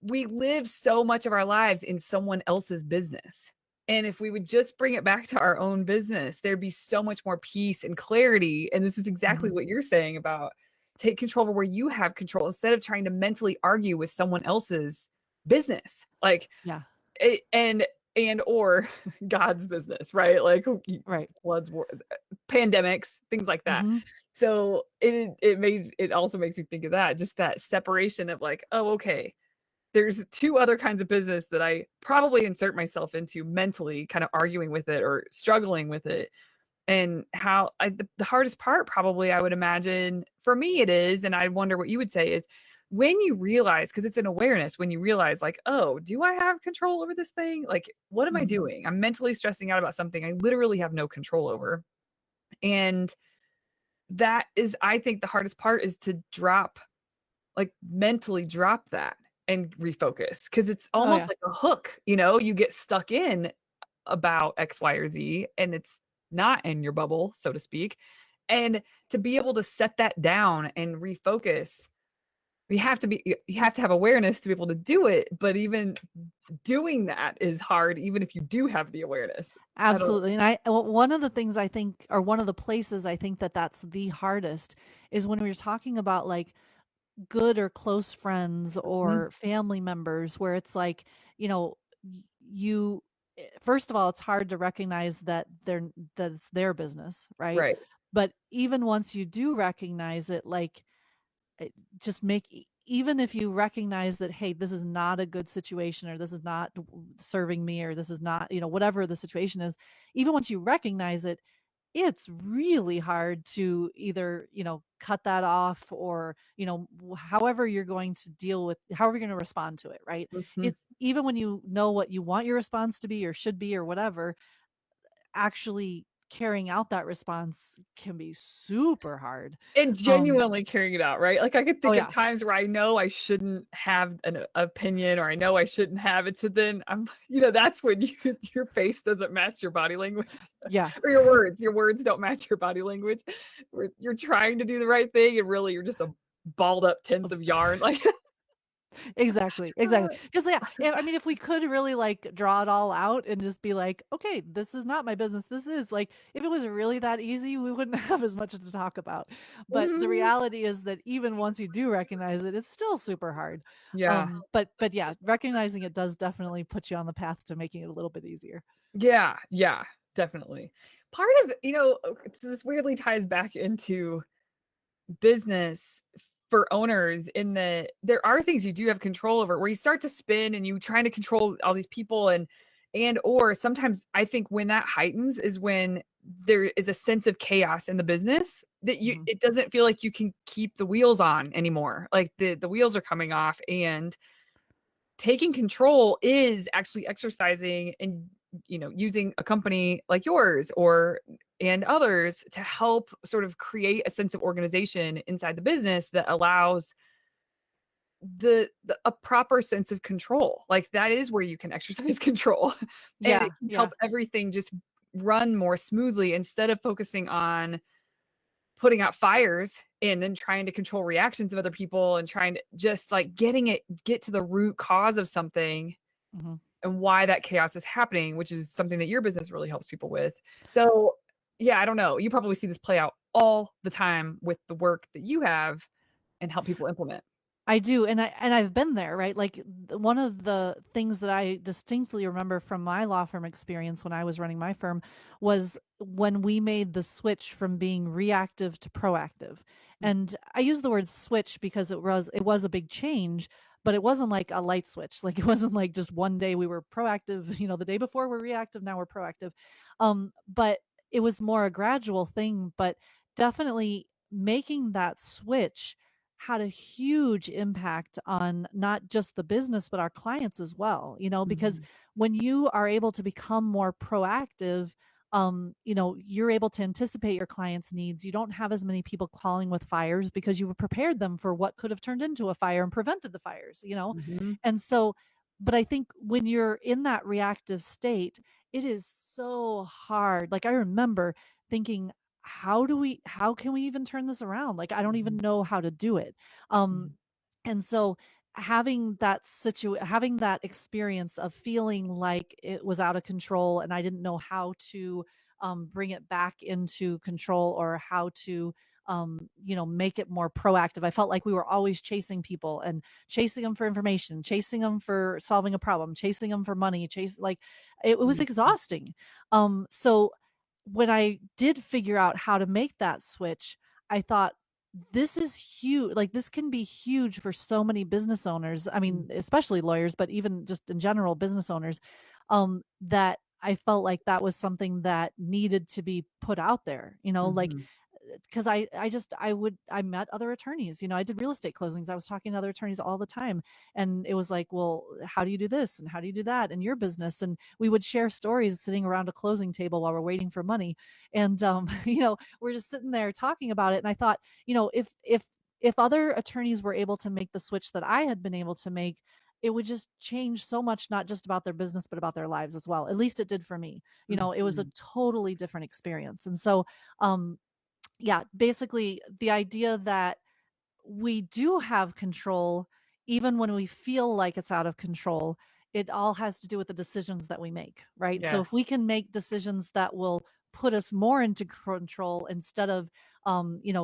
we live so much of our lives in someone else's business. And if we would just bring it back to our own business, there'd be so much more peace and clarity. And this is exactly Mhm. what you're saying about take control over where you have control instead of trying to mentally argue with someone else's business. Like, Yeah. and or God's business, right? Like Right. floods, war, pandemics, things like that. Mhm. So it also makes me think of that, just that separation of like, oh, okay, there's two other kinds of business that I probably insert myself into mentally, kind of arguing with it or struggling with it. And how the hardest part probably I would imagine for me it is, and I wonder what you would say is when you realize, because it's an awareness, when you realize like, oh, do I have control over this thing? Like, what am I Mhm. doing? I'm mentally stressing out about something I literally have no control over. And that is, I think the hardest part is to drop, like mentally drop that and refocus. Cause it's Oh, almost yeah. like a hook, you know, you get stuck in about X, Y, or Z, and it's not in your bubble, so to speak. And to be able to set that down and refocus, you have to have awareness to be able to do it. But even doing that is hard, even if you do have the awareness. I don't Absolutely. And one of the things I think, or one of the places I think that that's the hardest is when we're talking about like good or close friends Mhm. or family members where it's like, you know, you first of all, it's hard to recognize that it's their business, right? Right. But even once you do recognize it, like it just even if you recognize that, hey, this is not a good situation, or this is not serving me, or this is not, whatever the situation is, even once you recognize it, it's really hard to either, cut that off, or, however you're going to deal with, however you're going to respond to it, right? Mhm. It's even when you know what you want your response to be or should be or whatever, actually carrying out that response can be super hard. And Um, genuinely carrying it out, right? Like, I could oh think of yeah. times where I know I shouldn't have an opinion, or I know I shouldn't have it, so then I'm that's when your face doesn't match your body language, Yeah. or your words don't match your body language, where you're trying to do the right thing, and really you're just a balled up tense of yarn, like Exactly, exactly. Because yeah, I mean, if we could really like draw it all out and just be like, okay, this is not my business. This is like, if it was really that easy, we wouldn't have as much to talk about. But the Mhm. reality is that even once you do recognize it, it's still super hard. Yeah. But yeah, recognizing it does definitely put you on the path to making it a little bit easier. Yeah, yeah, definitely. Part of, this weirdly ties back into business for owners, in that there are things you do have control over, where you start to spin and you trying to control all these people, and or sometimes I think when that heightens is when there is a sense of chaos in the business that Mhm. it doesn't feel like you can keep the wheels on anymore. Like the wheels are coming off, and taking control is actually exercising and using a company like yours or and others to help sort of create a sense of organization inside the business that allows the a proper sense of control. Like that is where you can exercise control, and it Yeah, can yeah. help everything just run more smoothly instead of focusing on putting out fires and then trying to control reactions of other people, and trying to just like get to the root cause of something Mhm. and why that chaos is happening, which is something that your business really helps people with. So, yeah, I don't know. You probably see this play out all the time with the work that you have and help people implement. I do, and I've been there, right? Like one of the things that I distinctly remember from my law firm experience when I was running my firm was when we made the switch from being reactive to proactive. And I use the word switch because it was a big change, but it wasn't like a light switch. Like it wasn't like just one day we were proactive, the day before we're reactive, now we're proactive. But it was more a gradual thing, but definitely making that switch had a huge impact on not just the business but our clients as well, because Mhm. when you are able to become more proactive, you're able to anticipate your clients' needs. You don't have as many people calling with fires because you have prepared them for what could have turned into a fire and prevented the fires. Mhm. And so, but I think when you're in that reactive state, it is so hard. Like I remember thinking, how can we even turn this around? Like I don't even Mhm. know how to do it. um Mhm. and so having that experience of feeling like it was out of control and I didn't know how to bring it back into control, or how to make it more proactive. I felt like we were always chasing people and chasing them for information, chasing them for solving a problem, chasing them for money, like it was Mhm. exhausting. So when I did figure out how to make that switch, I thought, this is huge. Like, this can be huge for so many business owners. I mean, especially lawyers, but even just in general, business owners, that I felt like that was something that needed to be put out there, like, Mhm. because I met other attorneys, I did real estate closings. I was talking to other attorneys all the time. And it was like, well, how do you do this? And how do you do that in your business? And we would share stories sitting around a closing table while we're waiting for money. And, we're just sitting there talking about it. And I thought, if other attorneys were able to make the switch that I had been able to make, it would just change so much, not just about their business, but about their lives as well. At least it did for me. It was a Mhm. totally different experience. And so, yeah, basically the idea that we do have control even when we feel like it's out of control. It all has to do with the decisions that we make, right? So Yes. if we can make decisions that will put us more into control instead of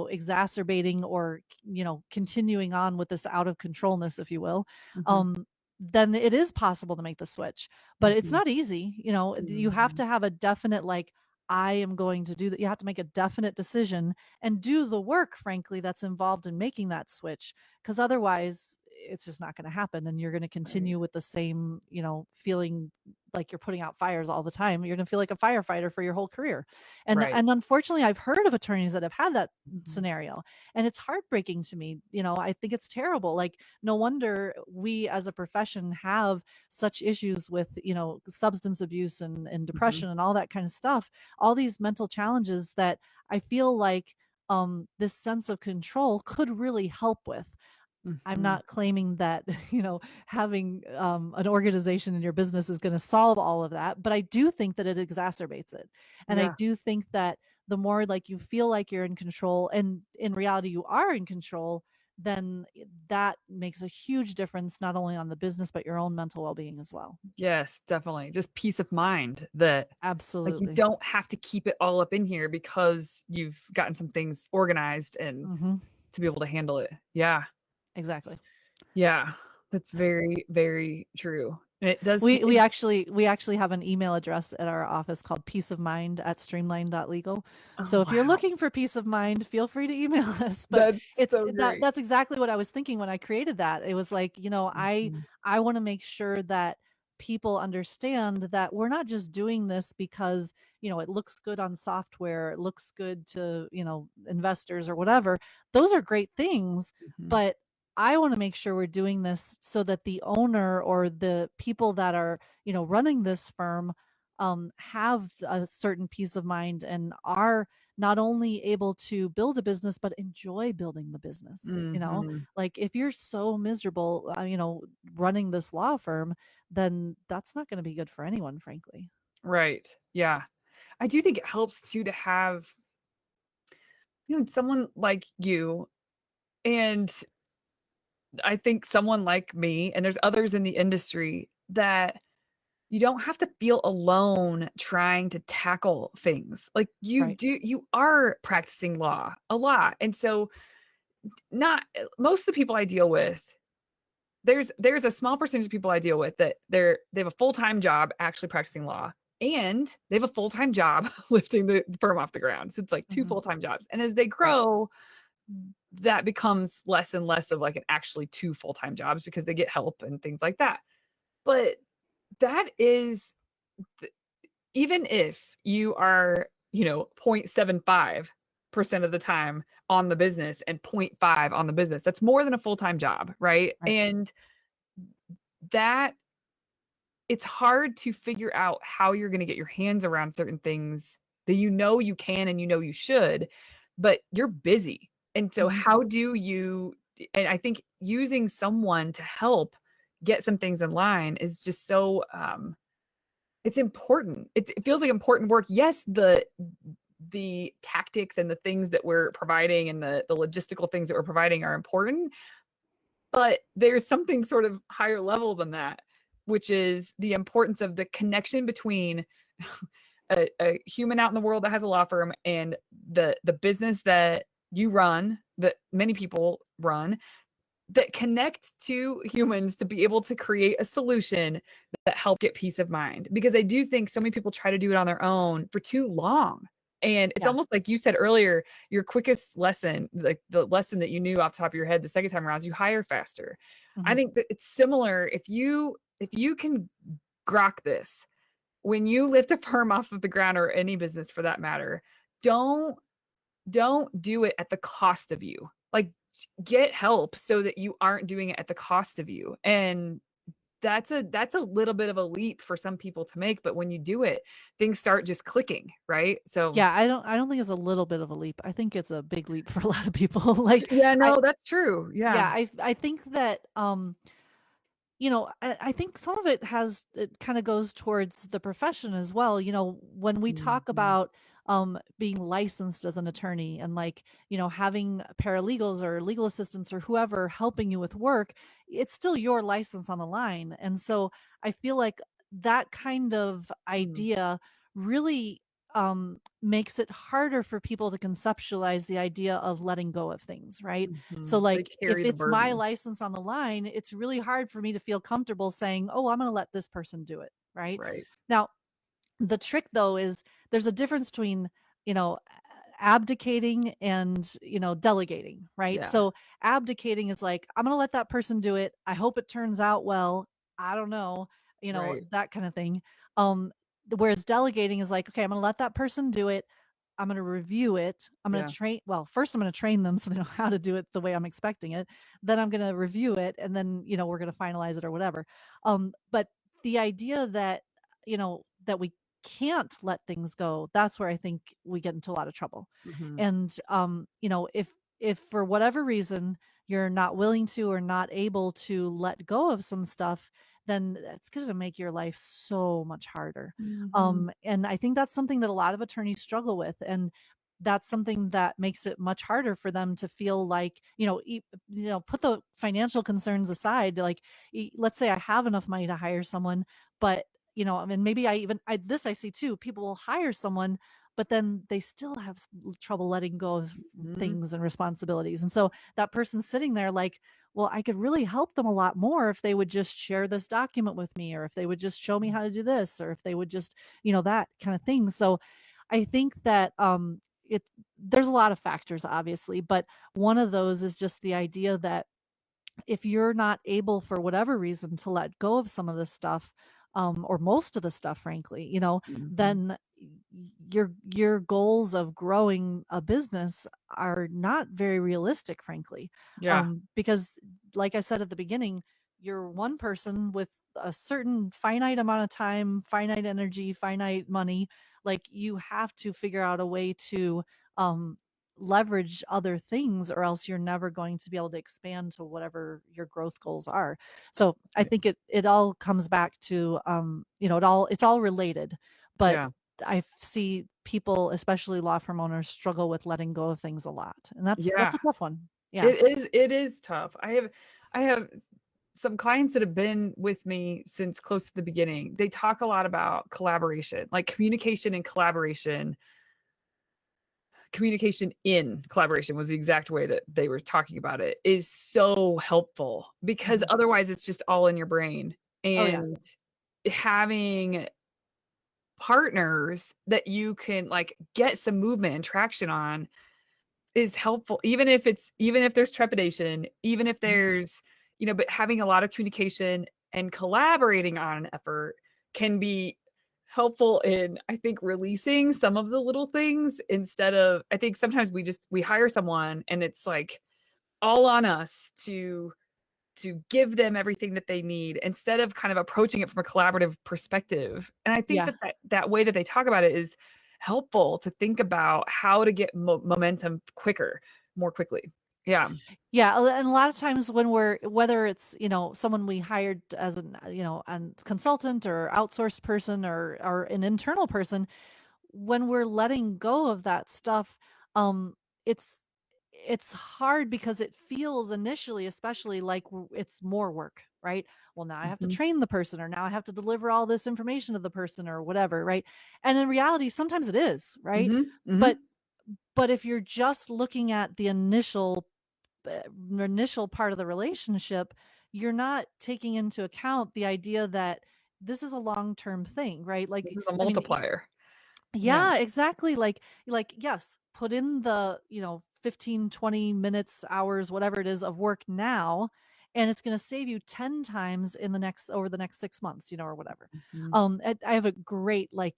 exacerbating or continuing on with this out of controlness, if you will, Mhm. um then it is possible to make the switch. But it's Mhm. not easy. You have Mhm. to have a definite, like, I am going to do that. You have to make a definite decision and do the work, frankly, that's involved in making that switch. Because otherwise, it's just not going to happen. And you're going to Right. continue with the same, feeling like you're putting out fires all the time. You're going to feel like a firefighter for your whole career. And, Right. and unfortunately, I've heard of attorneys that have had that Mhm. scenario. And it's heartbreaking to me. I think it's terrible. Like, no wonder we as a profession have such issues with, substance abuse and Mhm. depression and all that kind of stuff, all these mental challenges that I feel like this sense of control could really help with. I'm Mhm. not claiming that, having an organization in your business is going to solve all of that, but I do think that it exacerbates it. And I Yeah. do think that the more like you feel like you're in control and in reality you are in control, then that makes a huge difference, not only on the business, but your own mental well being as well. Yes, definitely. Just peace of mind that, like, you Absolutely. don't have to keep it all up in here because you've gotten some things organized and Hmm. to be able to handle it. Yeah. Exactly. Yeah. That's very, very true. And it does We it we actually have an email address at our office called peaceofmind@streamline.legal. oh, So if you're wow. looking for peace of mind, feel free to email us. But That's it's so that great. that's exactly what I was thinking when I created that. It was like, Mhm. I want to make sure that people understand that we're not just doing this because, it looks good on software, it looks good to, investors or whatever. Those are great things, Mhm. but I want to make sure we're doing this so that the owner or the people that are, running this firm, have a certain peace of mind and are not only able to build a business, but enjoy building the business. Mhm. Like, if you're so miserable, running this law firm, then that's not going to be good for anyone, frankly. Right. Yeah. I do think it helps too to have, someone like you, and I think someone like me, and there's others in the industry that you don't have to feel alone trying to tackle things. Like, Right. you are practicing law a lot. And so not most of the people I deal with, there's a small percentage of people I deal with that they have a full-time job actually practicing law, and they have a full-time job lifting the firm off the ground. So it's like two Hmm. full-time jobs. And as they Right. grow, that becomes less and less of like an actually two full-time jobs because they get help and things like that. But that is even if you are, 0.75% of the time on the business and zero point 0.5 on the business, that's more than a full-time job, right? Right. And that it's hard to figure out how you're going to get your hands around certain things that you can and you should, but you're busy. And so Hmm. how do you and I think using someone to help get some things in line is just so it's important. It feels like important work. Yes, the tactics and the things that we're providing and the logistical things that we're providing are important, but there's something sort of higher level than that, which is the importance of the connection between a human out in the world that has a law firm and the business that you run, that many people run, that connect to humans to be able to create a solution that helps get peace of mind. Because I do think so many people try to do it on their own for too long. And it's Yeah. almost like you said earlier, your quickest lesson, like the lesson that you knew off the top of your head the second time around is you hire faster. I Mhm. think that it's similar. If you can grok this, when you lift a firm off of the ground, or any business for that matter, don't don't do it at the cost of you. Like, get help so that you aren't doing it at the cost of you. And that's a little bit of a leap for some people to make, but when you do it, things start just clicking, right? So, Yeah, I don't think it's a little bit of a leap. I think it's a big leap for a lot of people. Like, yeah, I no, that's true. Yeah. yeah, I think that, I think some of it kind of goes towards the profession as well. When we talk Mhm. about being licensed as an attorney and like, having paralegals or legal assistants or whoever helping you with work, it's still your license on the line. And so I feel like that kind of Mhm. idea really makes it harder for people to conceptualize the idea of letting go of things, right? So, Mhm. They like, if carry the it's my burden. license on the line, it's really hard for me to feel comfortable saying, "Oh, I'm gonna let this person do it," right? Right. Now, the trick though is there's a difference between, you know, abdicating and, delegating, right? Yeah. So abdicating is like, I'm going to let that person do it. I hope it turns out well. I don't know, Right. that kind of thing. Whereas delegating is like, okay, I'm going to let that person do it. I'm going to review it. I'm going Yeah. to train, well, first I'm going to train them so they know how to do it the way I'm expecting it. Then I'm going to review it and then, we're going to finalize it or whatever. But the idea that, that we can't let things go, that's where I think we get into a lot of trouble. Mhm. And if for whatever reason you're not willing to or not able to let go of some stuff, then it's going to make your life so much harder. Mhm. And I think that's something that a lot of attorneys struggle with, and that's something that makes it much harder for them to feel like, put the financial concerns aside, like, let's say I have enough money to hire someone, but I mean, maybe I see too. People will hire someone, but then they still have trouble letting go of Mhm. things and responsibilities. And so that person's sitting there like, well, I could really help them a lot more if they would just share this document with me, or if they would just show me how to do this, or if they would just, that kind of thing. So I think that there's a lot of factors, obviously, but one of those is just the idea that if you're not able for whatever reason to let go of some of this stuff, or most of the stuff, frankly, Mhm. then your goals of growing a business are not very realistic, frankly. Yeah. Because like I said at the beginning, you're one person with a certain finite amount of time, finite energy, finite money. Like, you have to figure out a way to um leverage other things, or else you're never going to be able to expand to whatever your growth goals are. So I Right. think it all comes back to, it's all related. But Yeah. I see people, especially law firm owners, struggle with letting go of things a lot, and that's Yeah. a tough one. Yeah. It is tough. I have some clients that have been with me since close to the beginning. They talk a lot about collaboration, like communication and collaboration. Communication in collaboration was the exact way that they were talking about it, is so helpful, because Mhm. otherwise it's just all in your brain. Oh yeah. And having partners that you can like get some movement and traction on is helpful, even if there's trepidation, even if Mhm. there's, but having a lot of communication and collaborating on an effort can be helpful in, I think, releasing some of the little things. Instead of, I think sometimes we hire someone and it's like all on us to give them everything that they need, instead of kind of approaching it from a collaborative perspective. And I think Yeah. that way that they talk about it is helpful, to think about how to get momentum quicker, more quickly. Yeah. Yeah, and a lot of times when whether it's, someone we hired as a consultant or outsourced person, or an internal person, when we're letting go of that stuff, um, it's it's hard because it feels initially, especially, like it's more work, right? Well, now I have to Mhm. train the person, or now I have to deliver all this information to the person, or whatever, right? And in reality, sometimes it is, right? Mhm. But Mhm. But if you're just looking at the initial part of the relationship, you're not taking into account the idea that this is a long-term thing, right? This Like, is a I mean, multiplier. Yeah. yeah, exactly. Like yes, put in the, 15, 20 minutes, hours, whatever it is of work now, and it's going to save you 10 times in the next over the next 6 months, or whatever. Mhm. I have a great like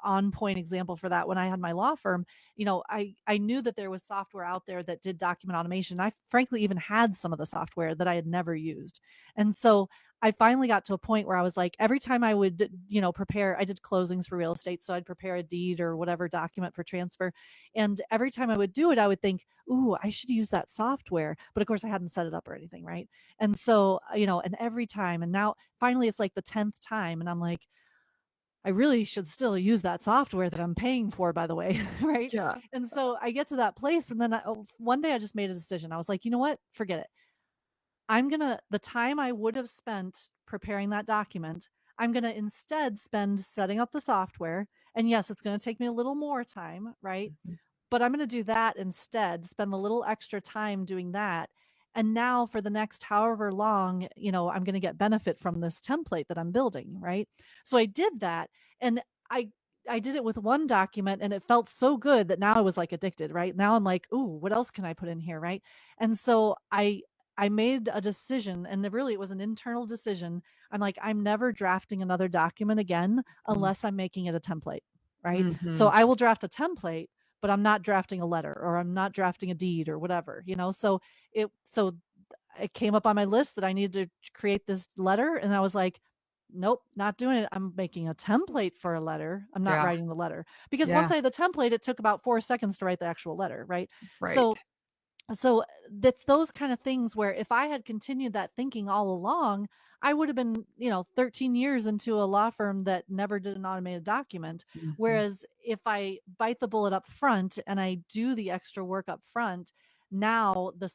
on point example for that. When I had my law firm, I knew that there was software out there that did document automation. I frankly even had some of the software that I had never used. And so I finally got to a point where I was like, every time I would, prepare, I did closings for real estate. So I'd prepare a deed or whatever document for transfer. And every time I would do it, I would think, ooh, I should use that software. But of course, I hadn't set it up or anything. Right. And so, and every time, and now finally it's like the 10th time. And I'm like, I really should still use that software that I'm paying for, by the way, right? Yeah. And so I get to that place, and then one day I just made a decision. I was like, you know what? Forget it. The time I would have spent preparing that document, I'm going to instead spend setting up the software. And yes, it's going to take me a little more time, right? Mhm. But I'm going to do that instead, spend a little extra time doing that. And now for the next however long, I'm going to get benefit from this template that I'm building, right? So I did that, and I I did it with one document, and it felt so good that now I was like addicted, right? Now I'm like, "Ooh, what else can I put in here?" Right? And so I made a decision, and really it was an internal decision. I'm like, I'm never drafting another document again unless I'm making it a template, right? So Mhm. I will draft a template, but I'm not drafting a letter, or I'm not drafting a deed or whatever, so it came up on my list that I needed to create this letter, and I was like, nope, not doing it. I'm making a template for a letter. I'm not Yeah. writing the letter, because once Yeah. I had the template, it took about 4 seconds to write the actual letter, right? Right. So that's those kind of things where if I had continued that thinking all along, I would have been, 13 years into a law firm that never did an automated document. Mhm. Whereas if I bite the bullet up front and I do the extra work up front, now the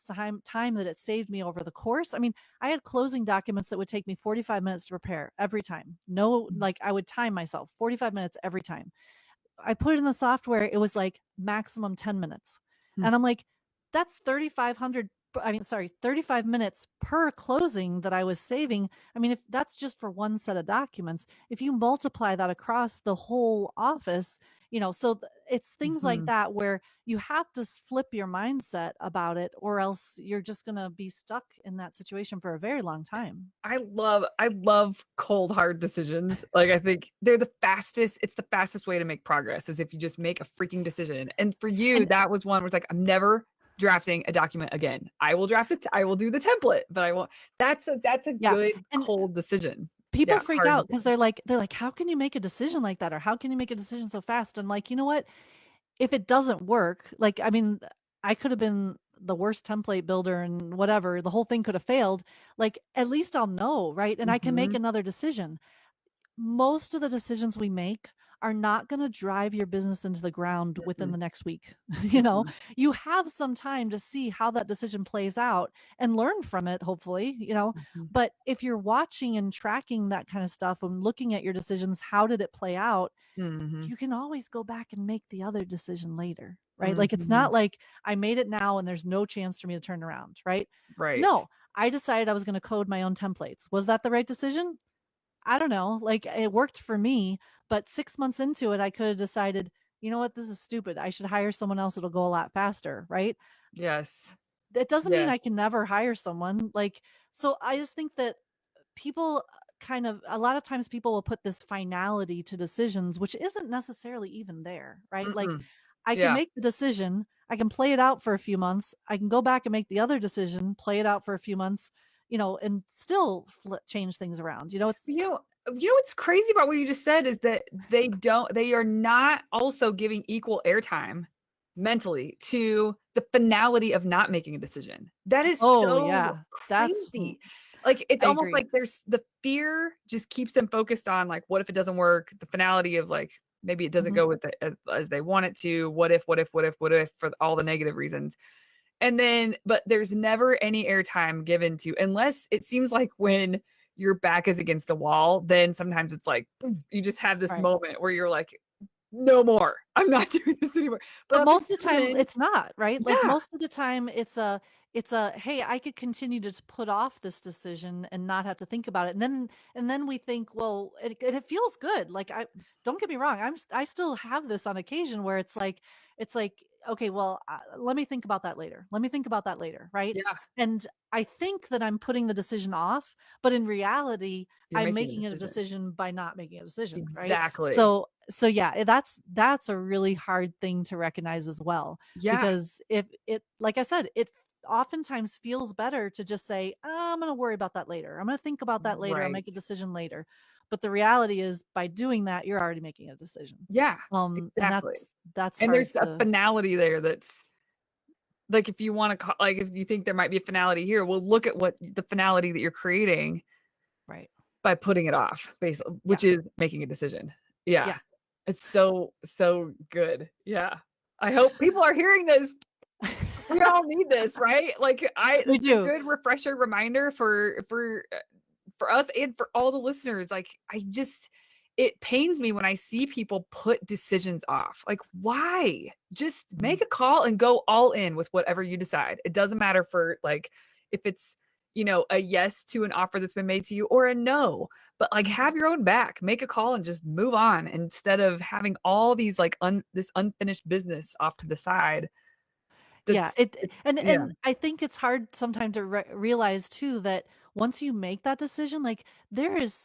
time that it saved me over the course. I mean, I had closing documents that would take me 45 minutes to prepare every time. No, Mm. like I would time myself 45 minutes every time. I put it in the software, it was like maximum 10 minutes. Hmm. And I'm like, that's 3,500, I mean, sorry, 35 minutes per closing that I was saving. I mean, if that's just for one set of documents, if you multiply that across the whole office, it's things like Mhm. that where you have to flip your mindset about it, or else you're just going to be stuck in that situation for a very long time. I love cold hard decisions. Like I think they're it's the fastest way to make progress is if you just make a freaking decision. And for you, And that was one where it's like, I'm never drafting a document again. I will draft it, I will do the template, but I won't. That's a yeah, good and cold decision. people Yeah, freak hard out because decision. they're like, how can you make a decision like that, or how can you make a decision so fast? And like, you know what, if it doesn't work, like, I mean, I could have been the worst template builder and whatever, the whole thing could have failed. Like, at least I'll know, right? And I can make Mhm. another decision. Most of the decisions we make are not going to drive your business into the ground within Mhm. the next week. Mhm. You have some time to see how that decision plays out and learn from it, hopefully. Mhm. But if you're watching and tracking that kind of stuff and looking at your decisions, how did it play out? Mhm. You can always go back and make the other decision later, right? Like, it's not Mhm. like I made it now and there's no chance for me to turn around, right? Right. No, I decided I was going to code my own templates. Was that the right decision? I don't know. Like, it worked for me, but 6 months into it, I could have decided, you know what, this is stupid. I should hire someone else. It'll go a lot faster, right? Yes. That doesn't mean Yes. I can never hire someone. Like, so I just think that people kind of a lot of times people will put this finality to decisions, which isn't necessarily even there, right? Like, Mm-mm. I can Yeah. make the decision, I can play it out for a few months, I can go back and make the other decision, play it out for a few months, and still change things around. It's What's crazy about what you just said is that they are not also giving equal airtime mentally to the finality of not making a decision. That is oh so yeah, crazy. Like it's I almost agree. like there's the fear just keeps them focused on like what if it doesn't work, the finality of like maybe it doesn't Mhm. go with as they want it to, what if for all the negative reasons. And then, but there's never any airtime given to, unless it seems like when your back is against a wall, then sometimes it's like, boom, you just have this Right. moment where you're like, no more. I'm not doing this anymore. But But on the most of the time front end, it's not, right? Like, yeah, most of the time it's a, "Hey, I could continue to just put off this decision and not have to think about it." And then we think, "Well, it feels good." Like, I don't get me wrong, I still have this on occasion where it's like, "Okay, well, let me think about that later. Let me think about that later," right? yeah, And I think that I'm putting the decision off, but in reality, you're I'm making a making a decision. decision by not making a decision, right? Exactly. So yeah, that's a really hard thing to recognize as well, Yeah, because if it like I said, it oftentimes feels better to just say, "I'm gonna worry about that later. I'm gonna think about that later. I'll right. make a decision later." But the reality is by doing that, you're already making a decision. Yeah, And exactly. that's And hard there's a to finality there that's like, if you wanna like, if you think there might be a finality here, well, look at what the finality that you're creating right. by putting it off, which Yeah. is making a decision. Yeah. Yeah. It's so, so good. Yeah. I hope people are hearing this. We all need this, right? Like, We it's a do. good refresher reminder for us and for all the listeners. Like, it pains me when I see people put decisions off. Like, why? Just Mhm. make a call and go all in with whatever you decide. It doesn't matter for like if it's, a yes to an offer that's been made to you or a no, but like Mhm. have your own back. Make a call and just move on instead of having all these like this unfinished business off to the side. Yeah, That's it it's yeah. and I think it's hard sometimes to realize too that once you make that decision, like there is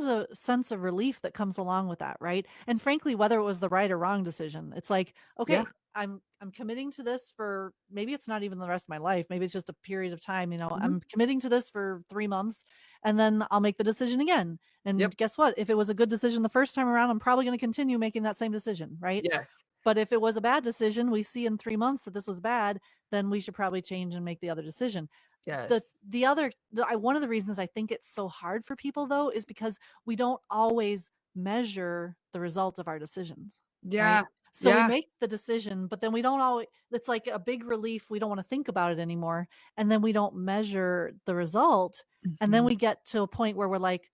a sense of relief that comes along with that, right? And frankly, whether it was the right or wrong decision, it's like, Yeah. okay, I'm committing to this for maybe it's not even the rest of my life, maybe it's just a period of time, Mhm. I'm committing to this for 3 months and then I'll make the decision again. Yep. And guess what? If it was a good decision the first time around, I'm probably going to continue making that same decision, right? Yes. But if it was a bad decision, we see in 3 months that this was bad, then we should probably change and make the other decision. Yes. One of the reasons I think it's so hard for people though is because we don't always measure the result of our decisions, right? Yeah. So we Yeah. make the decision, but then we don't always it's like a big relief, we don't wanna think about it anymore, and then we don't measure the result, and then Mhm. we get to a point where we're like,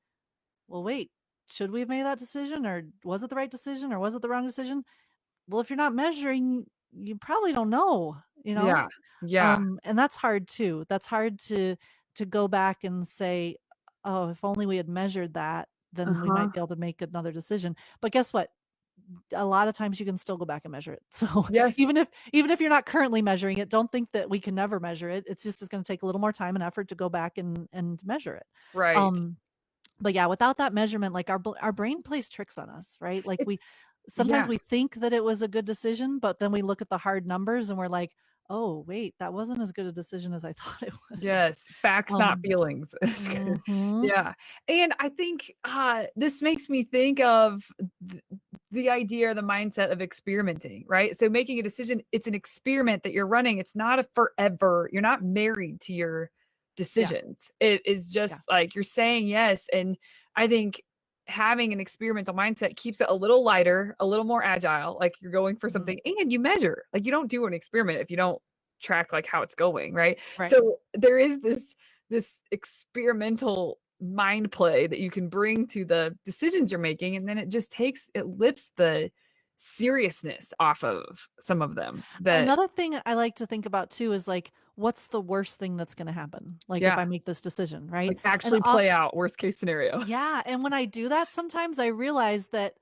"Well, wait, should we have made that decision, or was it the right decision, or was it the wrong decision?" Well, if you're not measuring, you probably don't know, you know? Yeah. Yeah. And that's hard too. That's hard to go back and say, "Oh, if only we had measured that, then we Uh-huh. might be able to make another decision." But guess what? A lot of times you can still go back and measure it. So Yes. even if you're not currently measuring it, don't think that we can never measure it. It's gonna take a little more time and effort to go back and measure it. Right. Um but yeah, without that measurement, like our brain plays tricks on us, right? Like It's we sometimes yeah. we think that it was a good decision, but then we look at the hard numbers and we're like, "Oh, wait, that wasn't as good a decision as I thought it was." Yes, facts, not Um, feelings. It's good. mhm. Yeah, and I think, this makes me think of th the idea or the mindset of experimenting, right? So making a decision, it's an experiment that you're running, it's not a forever you're not married to your Yeah, decisions. It is yeah. just like you're saying yes, and I think having an experimental mindset keeps it a little lighter, a little more agile, like you're going for Mhm. something and you measure. Like, you don't do an experiment if you don't track, like, how it's going, right? Right. So there is this experimental mind play that you can bring to the decisions you're making, and then it lifts the seriousness off of some of them that Another thing I like to think about too is like, what's the worst thing that's gonna happen? Like if yeah, I make this decision, right? like, And actually off play out worst case scenario. Yeah, and when I do that, sometimes I realize that,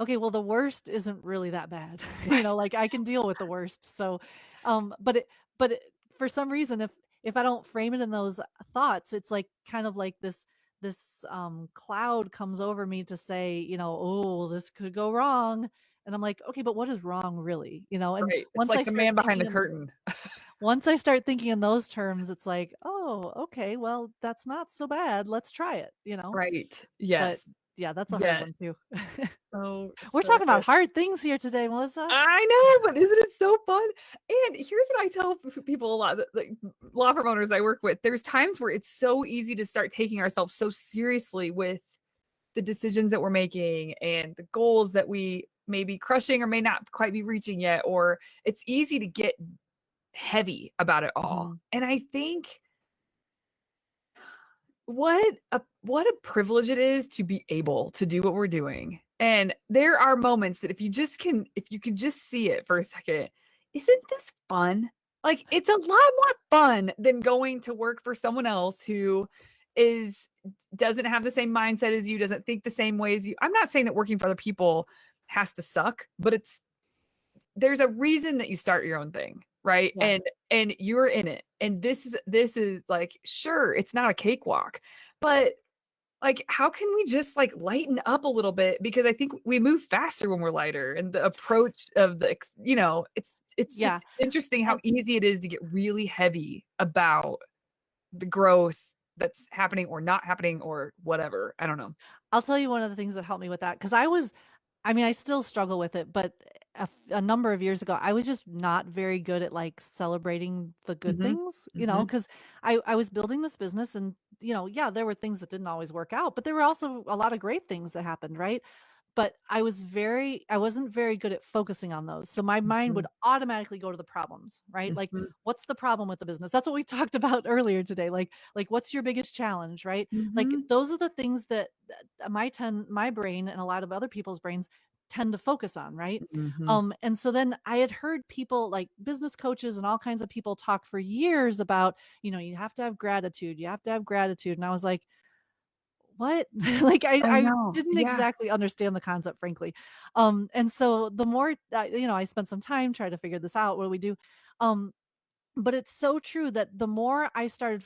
okay, well, the worst isn't really that bad. Right. Like I can deal with the worst. So, but it, for some reason, if I don't frame it in those thoughts, it's like kind of like this cloud comes over me to say, oh, this could go wrong. And I'm like, okay, but what is wrong really? And Right. It's like the man behind the curtain. once I start thinking in those terms, it's like, oh, okay, well, that's not so bad. Let's try it. Right. But Yes. yeah, that's a hard Yes. one too. So, We're so talking about good. hard things here today, Melissa. I know, but isn't it so fun? And here's what I tell people a lot, like law firm owners I work with. There's times where it's so easy to start taking ourselves so seriously with the decisions that we're making and the goals that we may be crushing or may not quite be reaching yet. Or it's easy to get heavy about it all. Mhm. And I think what what a privilege it is to be able to do what we're doing. And there are moments that if you can just see it for a second, isn't this fun? Like, it's a lot more fun than going to work for someone else who is doesn't have the same mindset as you, doesn't think the same way as you. I'm not saying that working for other people has to suck, but there's a reason that you start your own thing, right? Yeah. And you're in it. And this is like, sure, it's not a cakewalk, but like, how can we just like lighten up a little bit? Because I think we move faster when we're lighter, and the approach of it's Yeah. just interesting how And easy it is to get really heavy about the growth that's happening or not happening or whatever. I don't know. I'll tell you one of the things that helped me with that, because I mean, I still struggle with it, but a number of years ago, I was just not very good at like celebrating the good Mhm. things, Mhm. because I was building this business and, yeah, there were things that didn't always work out, but there were also a lot of great things that happened, right? But I wasn't very good at focusing on those. So my mind would Mhm. automatically go to the problems, right? Like, Mhm. what's the problem with the business? That's what we talked about earlier today. Like what's your biggest challenge, right? Like Mhm. those are the things that my brain and a lot of other people's brains tend to focus on, right? Mhm. And so then I had heard people like business coaches and all kinds of people talk for years about, you have to have gratitude, you have to have gratitude. And I was like, what? Like, I I know. didn't Yeah. exactly understand the concept, frankly. And so the more that, I spent some time trying to figure this out, what do we do? Um, but it's so true that the more I started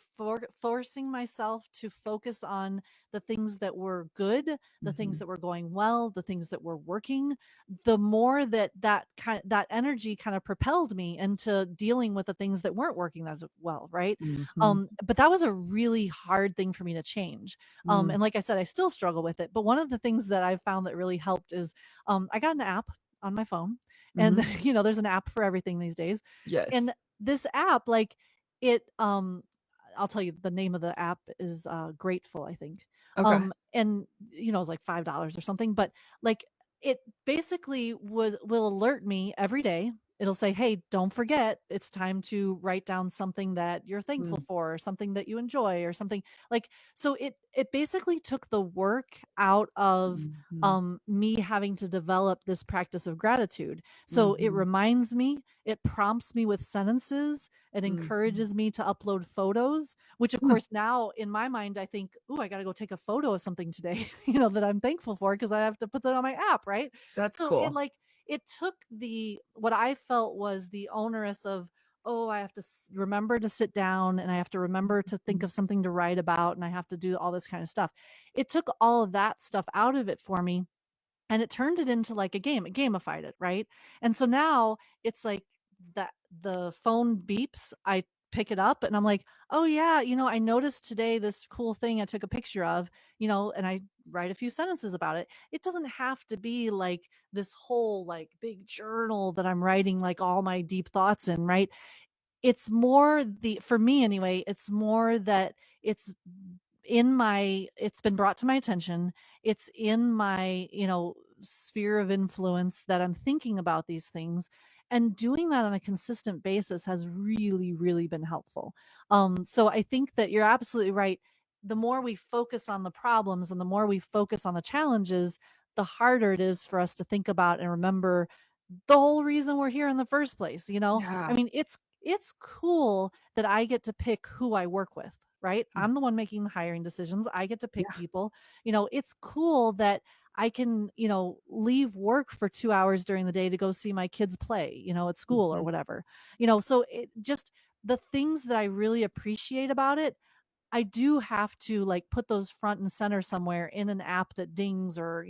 forcing myself to focus on the things that were good, the things Mhm. that were going well, the things that were working, the more that energy kind of propelled me into dealing with the things that weren't working as well, right? Mhm. But that was a really hard thing for me to change. Mm. And like I said, I still struggle with it. But one of the things that I found that really helped is I got an app on my phone, and Mhm. there's an app for everything these days, Yes. and this app, like, it, I'll tell you the name of the app is, Grateful, I think. Okay. And, it's like $5 or something, but, like, it basically will alert me every day. It'll say, "Hey, don't forget, it's time to write down something that you're thankful Mm. for, or something that you enjoy, or something." Like, so it basically took the work out of, Mhm. me having to develop this practice of gratitude. So it Mhm. reminds me, it prompts me with sentences, it Mhm. encourages me to upload photos, which of Mm. course now in my mind I think, "Ooh, I gotta go take a photo of something today," that I'm thankful for because I have to put that on my app, right? That's So cool. it took what I felt was the onerous of, "Oh, I have to remember to sit down and I have to remember to think Mhm. of something to write about and I have to do all this kind of stuff." It took all of that stuff out of it for me, and it turned it into like a game. It gamified it, right? And so now it's like that the phone beeps, I pick it up and I'm like, "Oh yeah, I noticed today this cool thing I took a picture of," and I write a few sentences about it. It doesn't have to be like this whole like big journal that I'm writing like all my deep thoughts in, right? It's more for me anyway, it's more that it's it's been brought to my attention. It's in my, sphere of influence that I'm thinking about these things. And doing that on a consistent basis has really, really been helpful. So I think that you're absolutely right. The more we focus on the problems and the more we focus on the challenges, the harder it is for us to think about and remember the whole reason we're here in the first place. I Yeah. mean, it's cool that I get to pick who I work with, right? Mm. I'm the one making the hiring decisions. I get to pick Yeah. people. It's cool that I can, leave work for 2 hours during the day to go see my kids play, at school or Mhm. whatever. So it just the things that I really appreciate about it, I do have to like put those front and center somewhere in an app that dings, or,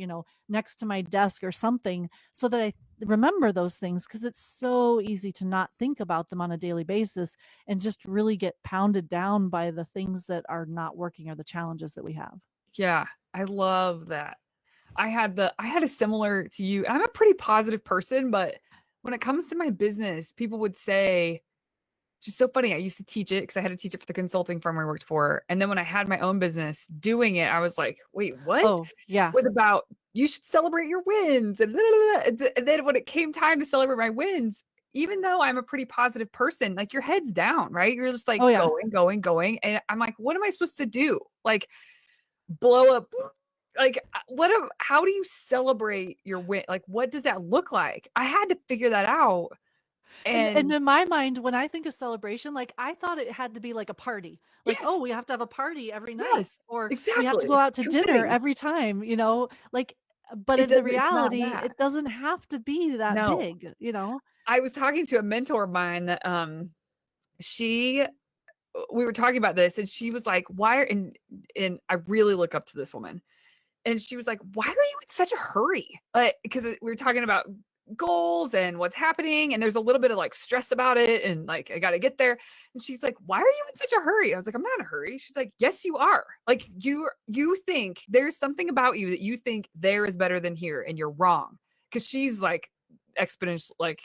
next to my desk or something, so that I remember those things, because it's so easy to not think about them on a daily basis and just really get pounded down by the things that are not working or the challenges that we have. Yeah. I love that. I had a similar to you. I'm a pretty positive person, but when it comes to my business, people would say, just so funny. I used to teach it because I had to teach it for the consulting firm I worked for. And then when I had my own business doing it, I was like, wait, what? Oh, yeah. Was about you should celebrate your wins. And, and then when it came time to celebrate my wins, even though I'm a pretty positive person, like your head's down, right? You're just like Oh, yeah. going, going, going. And I'm like, what am I supposed to do? Like, blow up. Like, how do you celebrate your win? Like, what does that look like? I had to figure that out. And And in my mind, when I think of celebration, like, I thought it had to be like a party. Like, "Oh, yes, we have to have a party every night," yes, or, "We have to go exactly. out to dinner Committing. every time," like, but It in the does, it's not reality, that. it doesn't have to be that No. big, you know? I was talking to a mentor of mine that, she we were talking about this and she was like, "Why are," and I really look up to this woman. And she was like, "Why are you in such a hurry?" Because we were talking about goals and what's happening, and there's a little bit of like stress about it, and like I got to get there. And she's like, "Why are you in such a hurry?" I was like, "I'm not in a hurry." She's like, "Yes, you are. Like you think there's something about you that you think there is better than here, and you're wrong." Because she's like exponential, like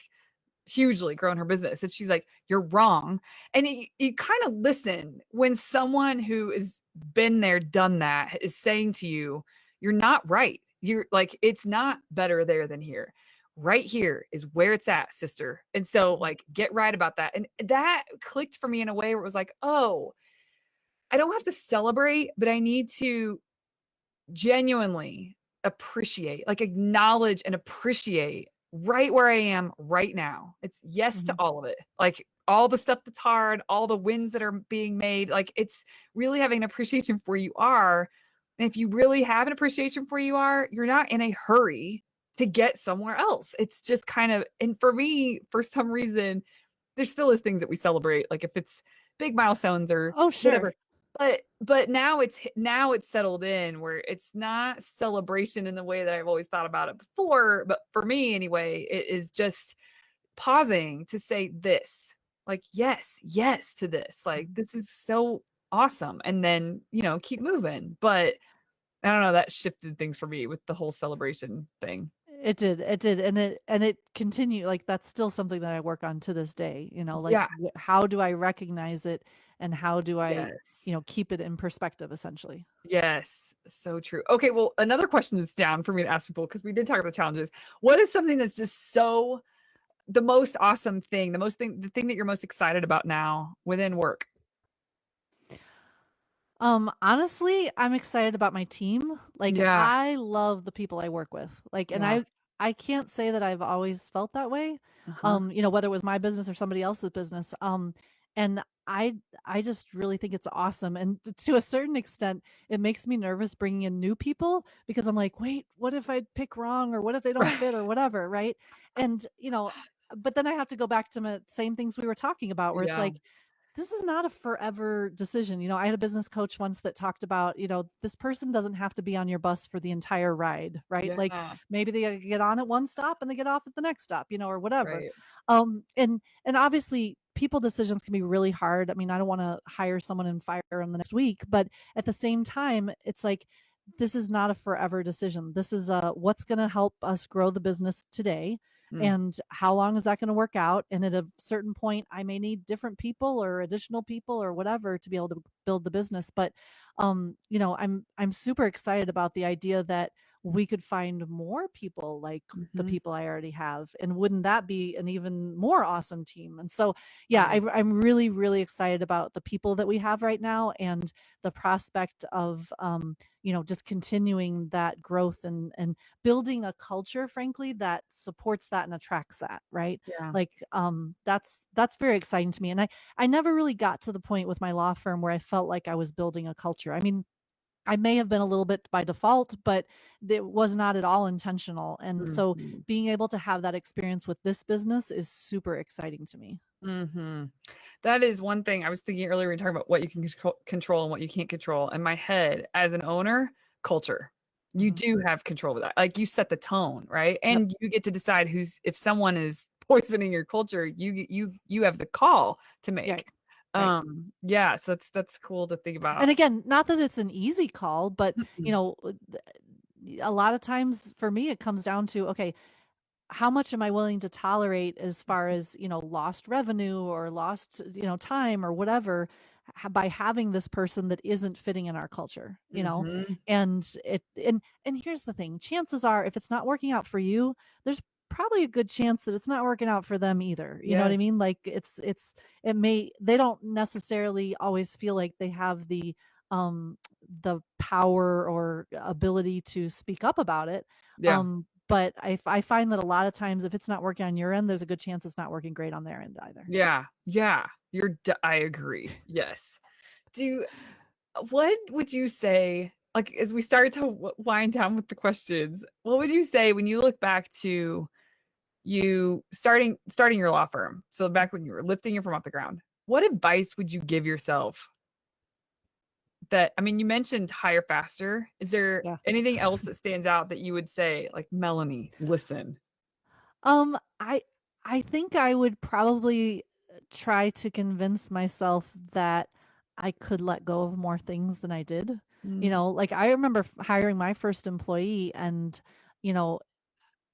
hugely grown her business. And she's like, "You're wrong." And you kind of listen when someone who has been there, done that is saying to you, "You're not right. You're like, it's not better there than here. Right here is where it's at, sister." And so, Mhm. like, get right about that. And that clicked for me in a way where it was like, oh, I don't have to celebrate, but I need to genuinely appreciate, like, acknowledge and appreciate right where I am right now. It's yes to Mhm. all of it. Like, all the stuff that's hard, all the wins that are being made, like, it's really having an appreciation for where you are. And if you really have an appreciation for where you are, you're not in a hurry to get somewhere else. It's just kind of, and for me, for some reason, there still is things that we celebrate, like if it's big milestones or Oh, sure. whatever. But now it's settled in where it's not celebration in the way that I've always thought about it before. But for me anyway, it is just pausing to say this, like, yes, yes to this. Like, Mhm. this is so awesome. And then, keep moving. But I don't know, that shifted things for me with the whole celebration thing. It did, and it continued, like, that's still something that I work on to this day, like, Yeah. how do I recognize it, and how do I, Yes. keep it in perspective, essentially? Yes, so true. Okay, well, another question that's down for me to ask people, because we did talk about challenges. What is something that's just so the most awesome thing, the thing that you're most excited about now within work? Honestly, I'm excited about my team. Like, Yeah. I love the people I work with. Like, and Yeah. I can't say that I've always felt that way. Uh-huh. Whether it was my business or somebody else's business. And I just really think it's awesome. And to a certain extent, it makes me nervous bringing in new people because I'm like, wait, what if I pick wrong or what if they don't Right. fit or whatever, right? And but then I have to go back to my same things we were talking about, where it's Yeah. like this is not a forever decision. I had a business coach once that talked about, this person doesn't have to be on your bus for the entire ride, right? Like Yeah. maybe they get on at one stop and they get off at the next stop, or whatever. Right. And obviously people decisions can be really hard. I mean, I don't want to hire someone and fire them the next week, but at the same time, it's like this is not a forever decision. This is what's going to help us grow the business today, Mm. and how long is that going to work out. And at a certain point I may need different people or additional people or whatever to be able to build the business. But I'm super excited about the idea that we could find more people like the Mhm. people I already have, and wouldn't that be an even more awesome team? And so yeah, Right. I'm really really excited about the people that we have right now, and the prospect of just continuing that growth, and building a culture, frankly, that supports that and attracts that, right? Yeah. Like, that's very exciting to me. And I never really got to the point with my law firm where I felt like I was building a culture. I mean, I may have been a little bit by default, but it was not at all intentional. And so Mhm. being able to have that experience with this business is super exciting to me. Mhm. That is one thing I was thinking earlier when we were talking about what you can control and what you can't control. In my head, as an owner, culture. You Mhm. do have control of that. Like, you set the tone, right? Yep. And you get to decide who's if someone is poisoning your culture, you have the call to Yeah. make. Right. Yeah, so that's cool to think And about. again, not that it's an easy call, but Mm-mm. a lot of times for me it comes down to, okay, how much am I willing to tolerate as far as, lost revenue or lost, time or whatever, by having this person that isn't fitting in our culture. Mhm. And here's the thing, chances are if it's not working out for you, there's probably a good chance that it's not working out for them either. You know what Yes. I mean? Like they don't necessarily always feel like they have the the power or ability to speak up about it. Yeah. But I find that a lot of times if it's not working on your end, there's a good chance it's not working great on their end either. Yeah. Yeah. I agree. Yes. Do What would you say, like, as we start to wind down with the questions, what would you say when you look back to you starting your law firm? So back when you were lifting your firm off the ground, what advice would you give yourself that, I mean, you mentioned hire faster. Is there Yeah. anything else that stands out that you would say, like, Melanie, listen? Um, I I think I would probably try to convince myself that I could let go of more things than I did. You Mm, know, like I remember hiring my first employee and, you know,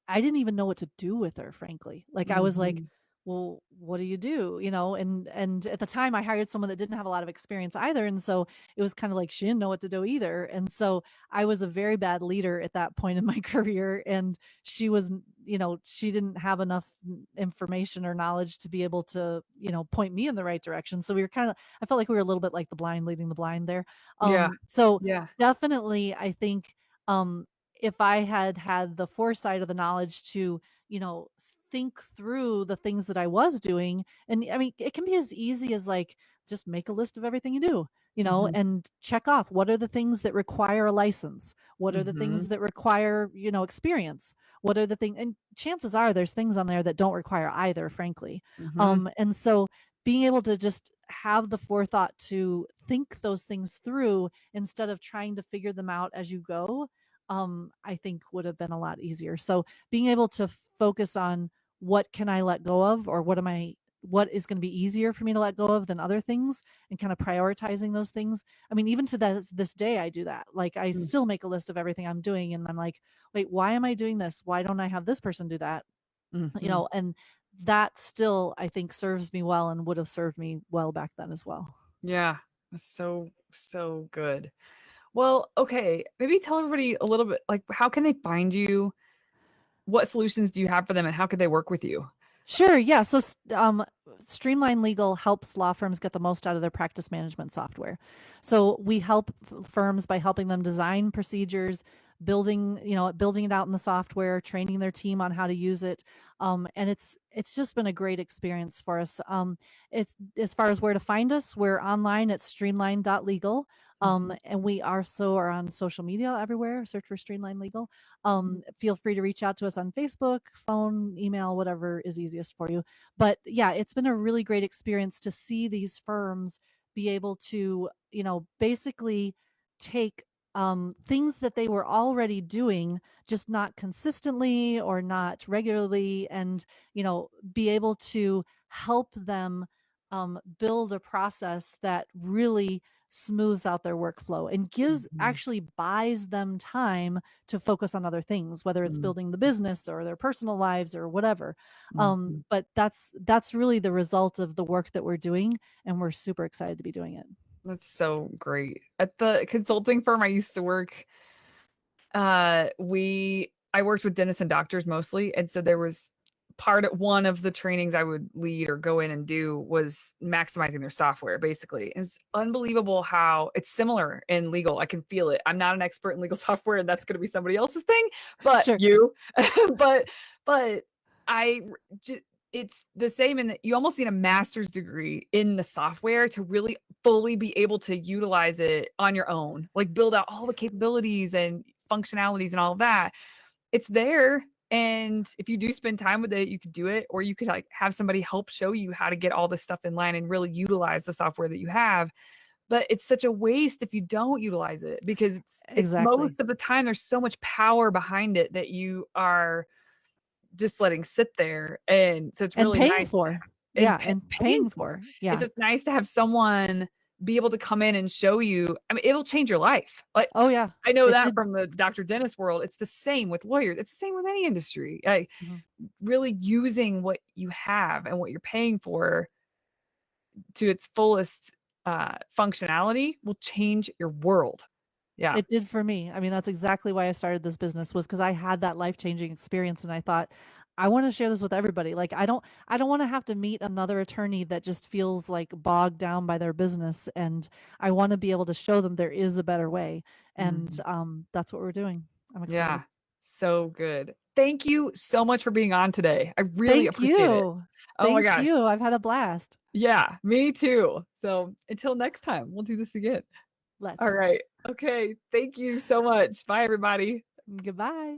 I didn't even know what to do with her, frankly. Like, I was like, mhm. "Well, what do you do?" You know, and at the time, I hired someone that didn't have a lot of experience either, and so it was kinda like she didn't know what to do either, and so I was a very bad leader at that point in my career, and she was you know, she didn't have enough information or knowledge to be able to, you know, point me in the right direction, so we were kinda I felt like we were a little bit like the blind leading the blind there. Yeah. So Yeah. definitely, I think, um if I had had the foresight or the knowledge to, you know, think through the things that I was doing, and I mean, it can be as easy as like just make a list of everything you do, you know, Mhm. and check off what are the things that require a license, what are the things Mhm. that require, you know, experience, what are the things, and chances are there's things on there that don't require either, frankly. Mhm. And so being able to just have the forethought to think those things through instead of trying to figure them out as you go, I think would have been a lot easier. So being able to focus on what can I let go of, or what is going to be easier for me to let go of than other things, and kind of prioritizing those things. I mean, even to this day, I do that. Like, I Mm, still make a list of everything I'm doing, and I'm like, wait, why am I doing this? Why don't I have this person do that? You mhm. know, and that still, I think, serves me well and would have served me well back then as well. Yeah. That's so, so good. Well, okay, maybe tell everybody a little bit, like, how can they find you? What solutions do you have for them, and how could they work with you? Sure. Yeah. So, Streamline Legal helps law firms get the most out of their practice management software. So, we help firms by helping them design procedures, building it out in the software, training their team on how to use it. And it's just been a great experience for us. It's as far as where to find us, we're online at streamline.legal. Mhm, And we also are on social media everywhere. Search for Streamline Legal. mhm, Feel free to reach out to us on Facebook, phone, email, whatever is easiest for you. But yeah, it's been a really great experience to see these firms be able to, you know, basically take things that they were already doing, just not consistently or not regularly, and, you know, be able to help them build a process that really smooths out their workflow and mhm, actually buys them time to focus on other things, whether it's mm, building the business or their personal lives or whatever. mhm. But that's really the result of the work that we're doing, and we're super excited to be doing it. That's so great. At the consulting firm I used to work, we I worked with dentists and doctors mostly, and so there was one of the trainings I would lead or go in and do was maximizing their software, basically. And it's unbelievable how it's similar in legal. I can feel it. I'm not an expert in legal software, and that's going to be somebody else's thing, but Sure. you. but but I r- j- it's the same in that you almost need a master's degree in the software to really fully be able to utilize it on your own, like build out all the capabilities and functionalities and all of that. It's there. And if you do spend time with it, you could do it, or you could like have somebody help show you how to get all this stuff in line and really utilize the software that you have. But it's such a waste if you don't utilize it because it's Exactly. most of the time there's so much power behind it that you are just letting sit there. And so it's And really paying nice for. and Yeah, and paying paying for. for. And Yeah. so it's nice to have someone be able to come in and show you. I mean, it'll change your life. Like, Oh yeah. I know It that did. from the doctor dentist world. It's the same with lawyers. It's the same with any industry. Like, Mhm. really using what you have and what you're paying for to its fullest functionality will change your world. Yeah. It did for me. I mean, that's exactly why I started this business, was because I had that life-changing experience, and I thought, I want to share this with everybody. Like I don't want to have to meet another attorney that just feels like bogged down by their business, and I want to be able to show them there is a better way. And Mhm. that's what we're doing. I'm excited. Yeah. So good. Thank you so much for being on today. I really Thank appreciate it. you. Oh my Thank gosh. you. I've had a blast. Yeah, me too. So until next time, we'll do this again. All Let's. right. Okay. Thank you so much. Bye, everybody. Goodbye.